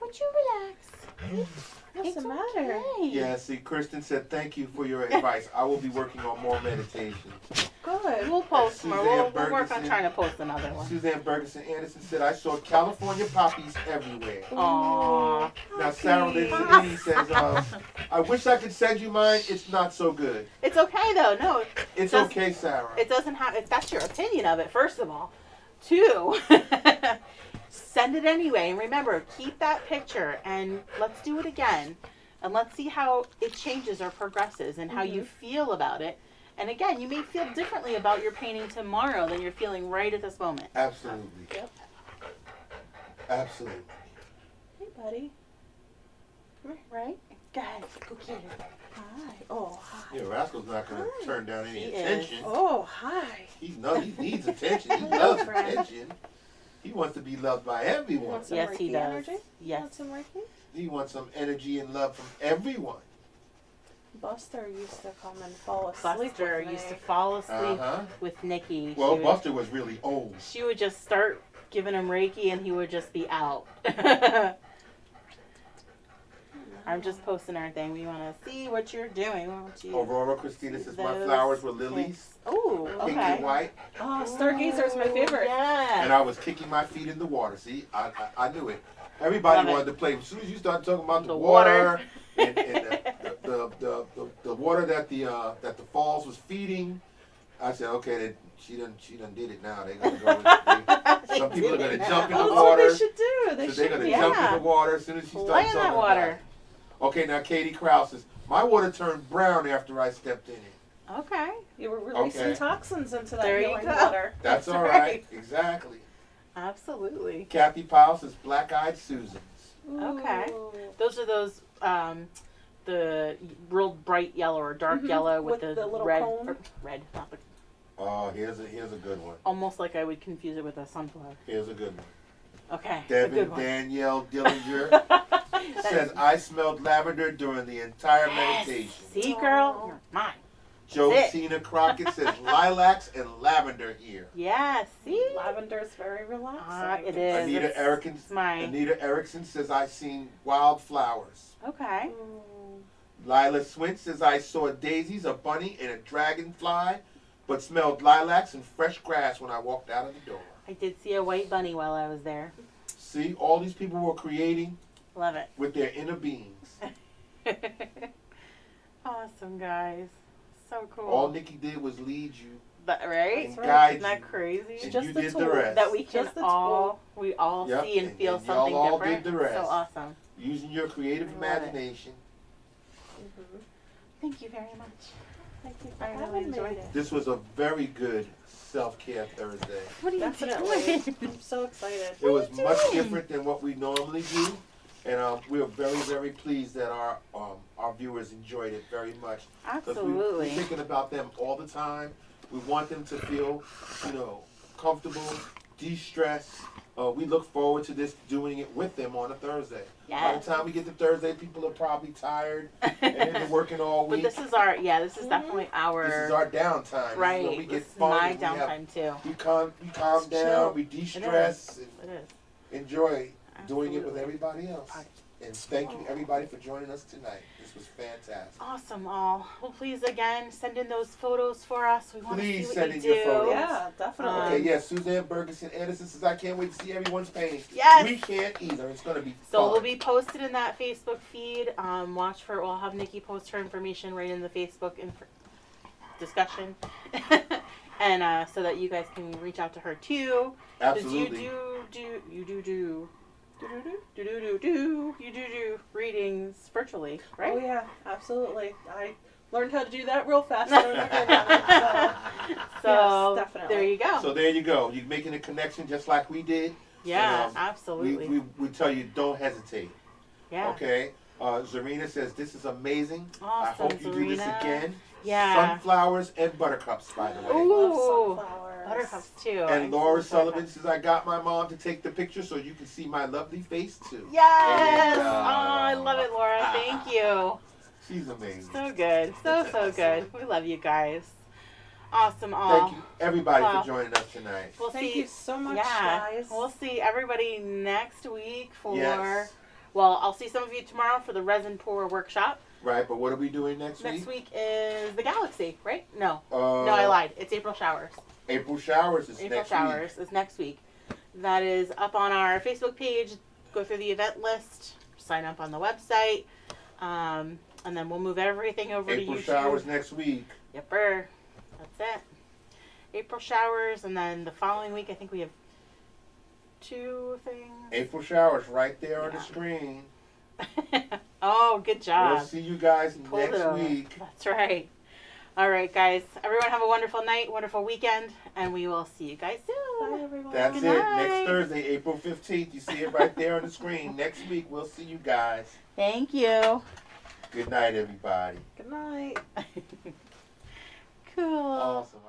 Would you relax? What's the matter? Okay. Yeah, see, Kristen said, thank you for your advice. I will be working on more meditations. Good. We'll post more. We'll work on trying to post another one. Suzanne Bergeson Anderson said, I saw California poppies everywhere. Aww. Now, Sarah Lindsay says, I wish I could send you mine. It's not so good. It's okay, though. No. It's okay, Sarah. It doesn't have... That's your opinion of it, first of all. 2, send it anyway. And remember, keep that picture and let's do it again. And let's see how it changes or progresses and how you feel about it. And again, you may feel differently about your painting tomorrow than you're feeling right at this moment. Absolutely. Yep. Absolutely. Hey, buddy. Come here, right? Guys, go get her. Hi. Oh, hi. Yeah, Rascal's not going to Hi. turn down any He is. attention. Oh, hi. He needs attention. He Hello, loves friend. attention. He wants to be loved by everyone. Want some Yes, he Reiki does. energy? Yes. Want some Reiki? He wants some energy and love from everyone. Buster used to come and fall asleep Buster with me. used to fall asleep Uh-huh. with Nikki. Well, She Buster was really old. she would just start giving him Reiki and he would just be out. I'm just posting our thing. We want to see what you're doing. Won't you? Aurora Christina says, my Those flowers were lilies, Oh, pink okay. and white, Oh, Stargazer's my favorite. Yeah. and I was kicking my feet in the water. See, I knew it. Everybody Love it. wanted to play. As soon as you started talking about the The water, water. and the water that the falls was feeding, I said, okay, she done did it now. They're gonna go. Some people are gonna jump in the That's what water. they should do. They So should they're gonna be. Yeah. jump in the water as soon as she starts Play talking in that about water. it. Okay, now Katie Krause says, my water turned brown after I stepped in it. Okay. You were releasing Okay. toxins into that There you healing go. water. That's That's all right. Exactly. Absolutely. Kathy Powell says, black-eyed Susans. Okay. Ooh. Those are those the real bright yellow or dark Mhm. yellow with, With the little red cone. or red, not the, Oh, here's a good one. almost like I would confuse it with a sunflower. Here's a good one. Okay. a Devin good one. Danielle Dillinger That says, is- I smelled lavender during the entire Yes. meditation. See, girl, Aw. you're mine. Joe That's it. Tina Crockett says, lilacs and lavender here. Yeah. See. Lavender's very relaxing. It is. Anita It's Erickson, mine. Anita Erickson says, I seen wildflowers. Okay. Ooh. Lila Swint says, I saw daisies, a bunny, and a dragonfly, but smelled lilacs and fresh grass when I walked out of the door. I did see a white bunny while I was there. See, all these people were creating Love it. with their inner beings. Awesome, guys. So cool. All Nikki did was lead you Right? and right. guide Isn't that you, crazy? and just you the did tool the rest. That we can Just the all Yep, see and feel y'all something all different. did the rest. So awesome. Using your creative I love it. imagination. Mhm. Thank you very much. Thank you. I I really haven't enjoyed made it. This was a very, very self-care Thursday. What are you Definitely. doing? I'm so excited. It was you much doing? different than what we normally do, and we are very, very pleased that our viewers enjoyed it very much. 'Cause we're Absolutely. thinking about them all the time. We want them to feel, comfortable, de-stress. We look forward to doing it with them on a Thursday. By Yes. the time we get to Thursday, people are probably tired and they've been working all But week. this is this is definitely our, This is our downtime. right. This is when we get This is fun. my and we have- downtime too. We calm Just down, chill. we de-stress, and It is. enjoy doing it with Absolutely. everybody else. Party. And thank you everybody for joining us tonight. This was fantastic. Awesome, all. Well, please again send in those photos for us. We want to see Please what send you in do. your photos. Yeah, definitely. Okay, yeah, Suzanne Bergeson Anderson says, I can't wait to see everyone's paintings. Yes. We can't either. It's going to be So fun. we'll be posted in that Facebook feed. Watch for. We'll have Nikki post her information right in the Facebook discussion, and so that you guys can reach out to her too. Because Absolutely. you do readings virtually, right? Oh yeah, absolutely. I learned how to do that real fast during the pandemic. So yes, definitely. there you go. So there you go. You're making a connection just like we did. Yeah, we, absolutely. we tell you, don't hesitate. Yeah. Okay? Zarina says, this is amazing. I Awesome, hope you do this Zarina. again. Yeah. Sunflowers and buttercups, by the way. Ooh. Love sunflowers. Buttercups too. And I Laura love Sullivan buttercups. says, I got my mom to take the picture so you can see my lovely face too. Yes. And, Oh, I love it, Laura. Thank you. She's amazing. So good. So good. We love you guys. Awesome. All. Thank you, everybody, Wow. for joining us tonight. We'll Thank see. you so much, Yeah. guys. We'll see everybody next week for. Yes. Well, I'll see some of you tomorrow for the resin pour workshop. Right, but what are we doing next Next week? week is the Galaxy, right? No. No, No, I lied. It's April Showers. April Showers is April next Showers is next week. That is up on our Facebook page. Go through the event list. Sign up on the website. And then we'll move everything over week. April to YouTube. Showers next week. Yepper. That's it. April Showers, and then the following week, I think we have 2 things. April Showers right there on the Yeah. screen. Oh, good job. We'll see you guys Pulled it next over. week. That's right. All right, guys. Everyone have a wonderful night, wonderful weekend, and we will see you guys soon. Bye, everyone. That's Good it. night. Next Thursday, April 15th. You see it right there on the screen. Next week, we'll see you guys. Thank you. Good night, everybody. Good night. Cool. Awesome.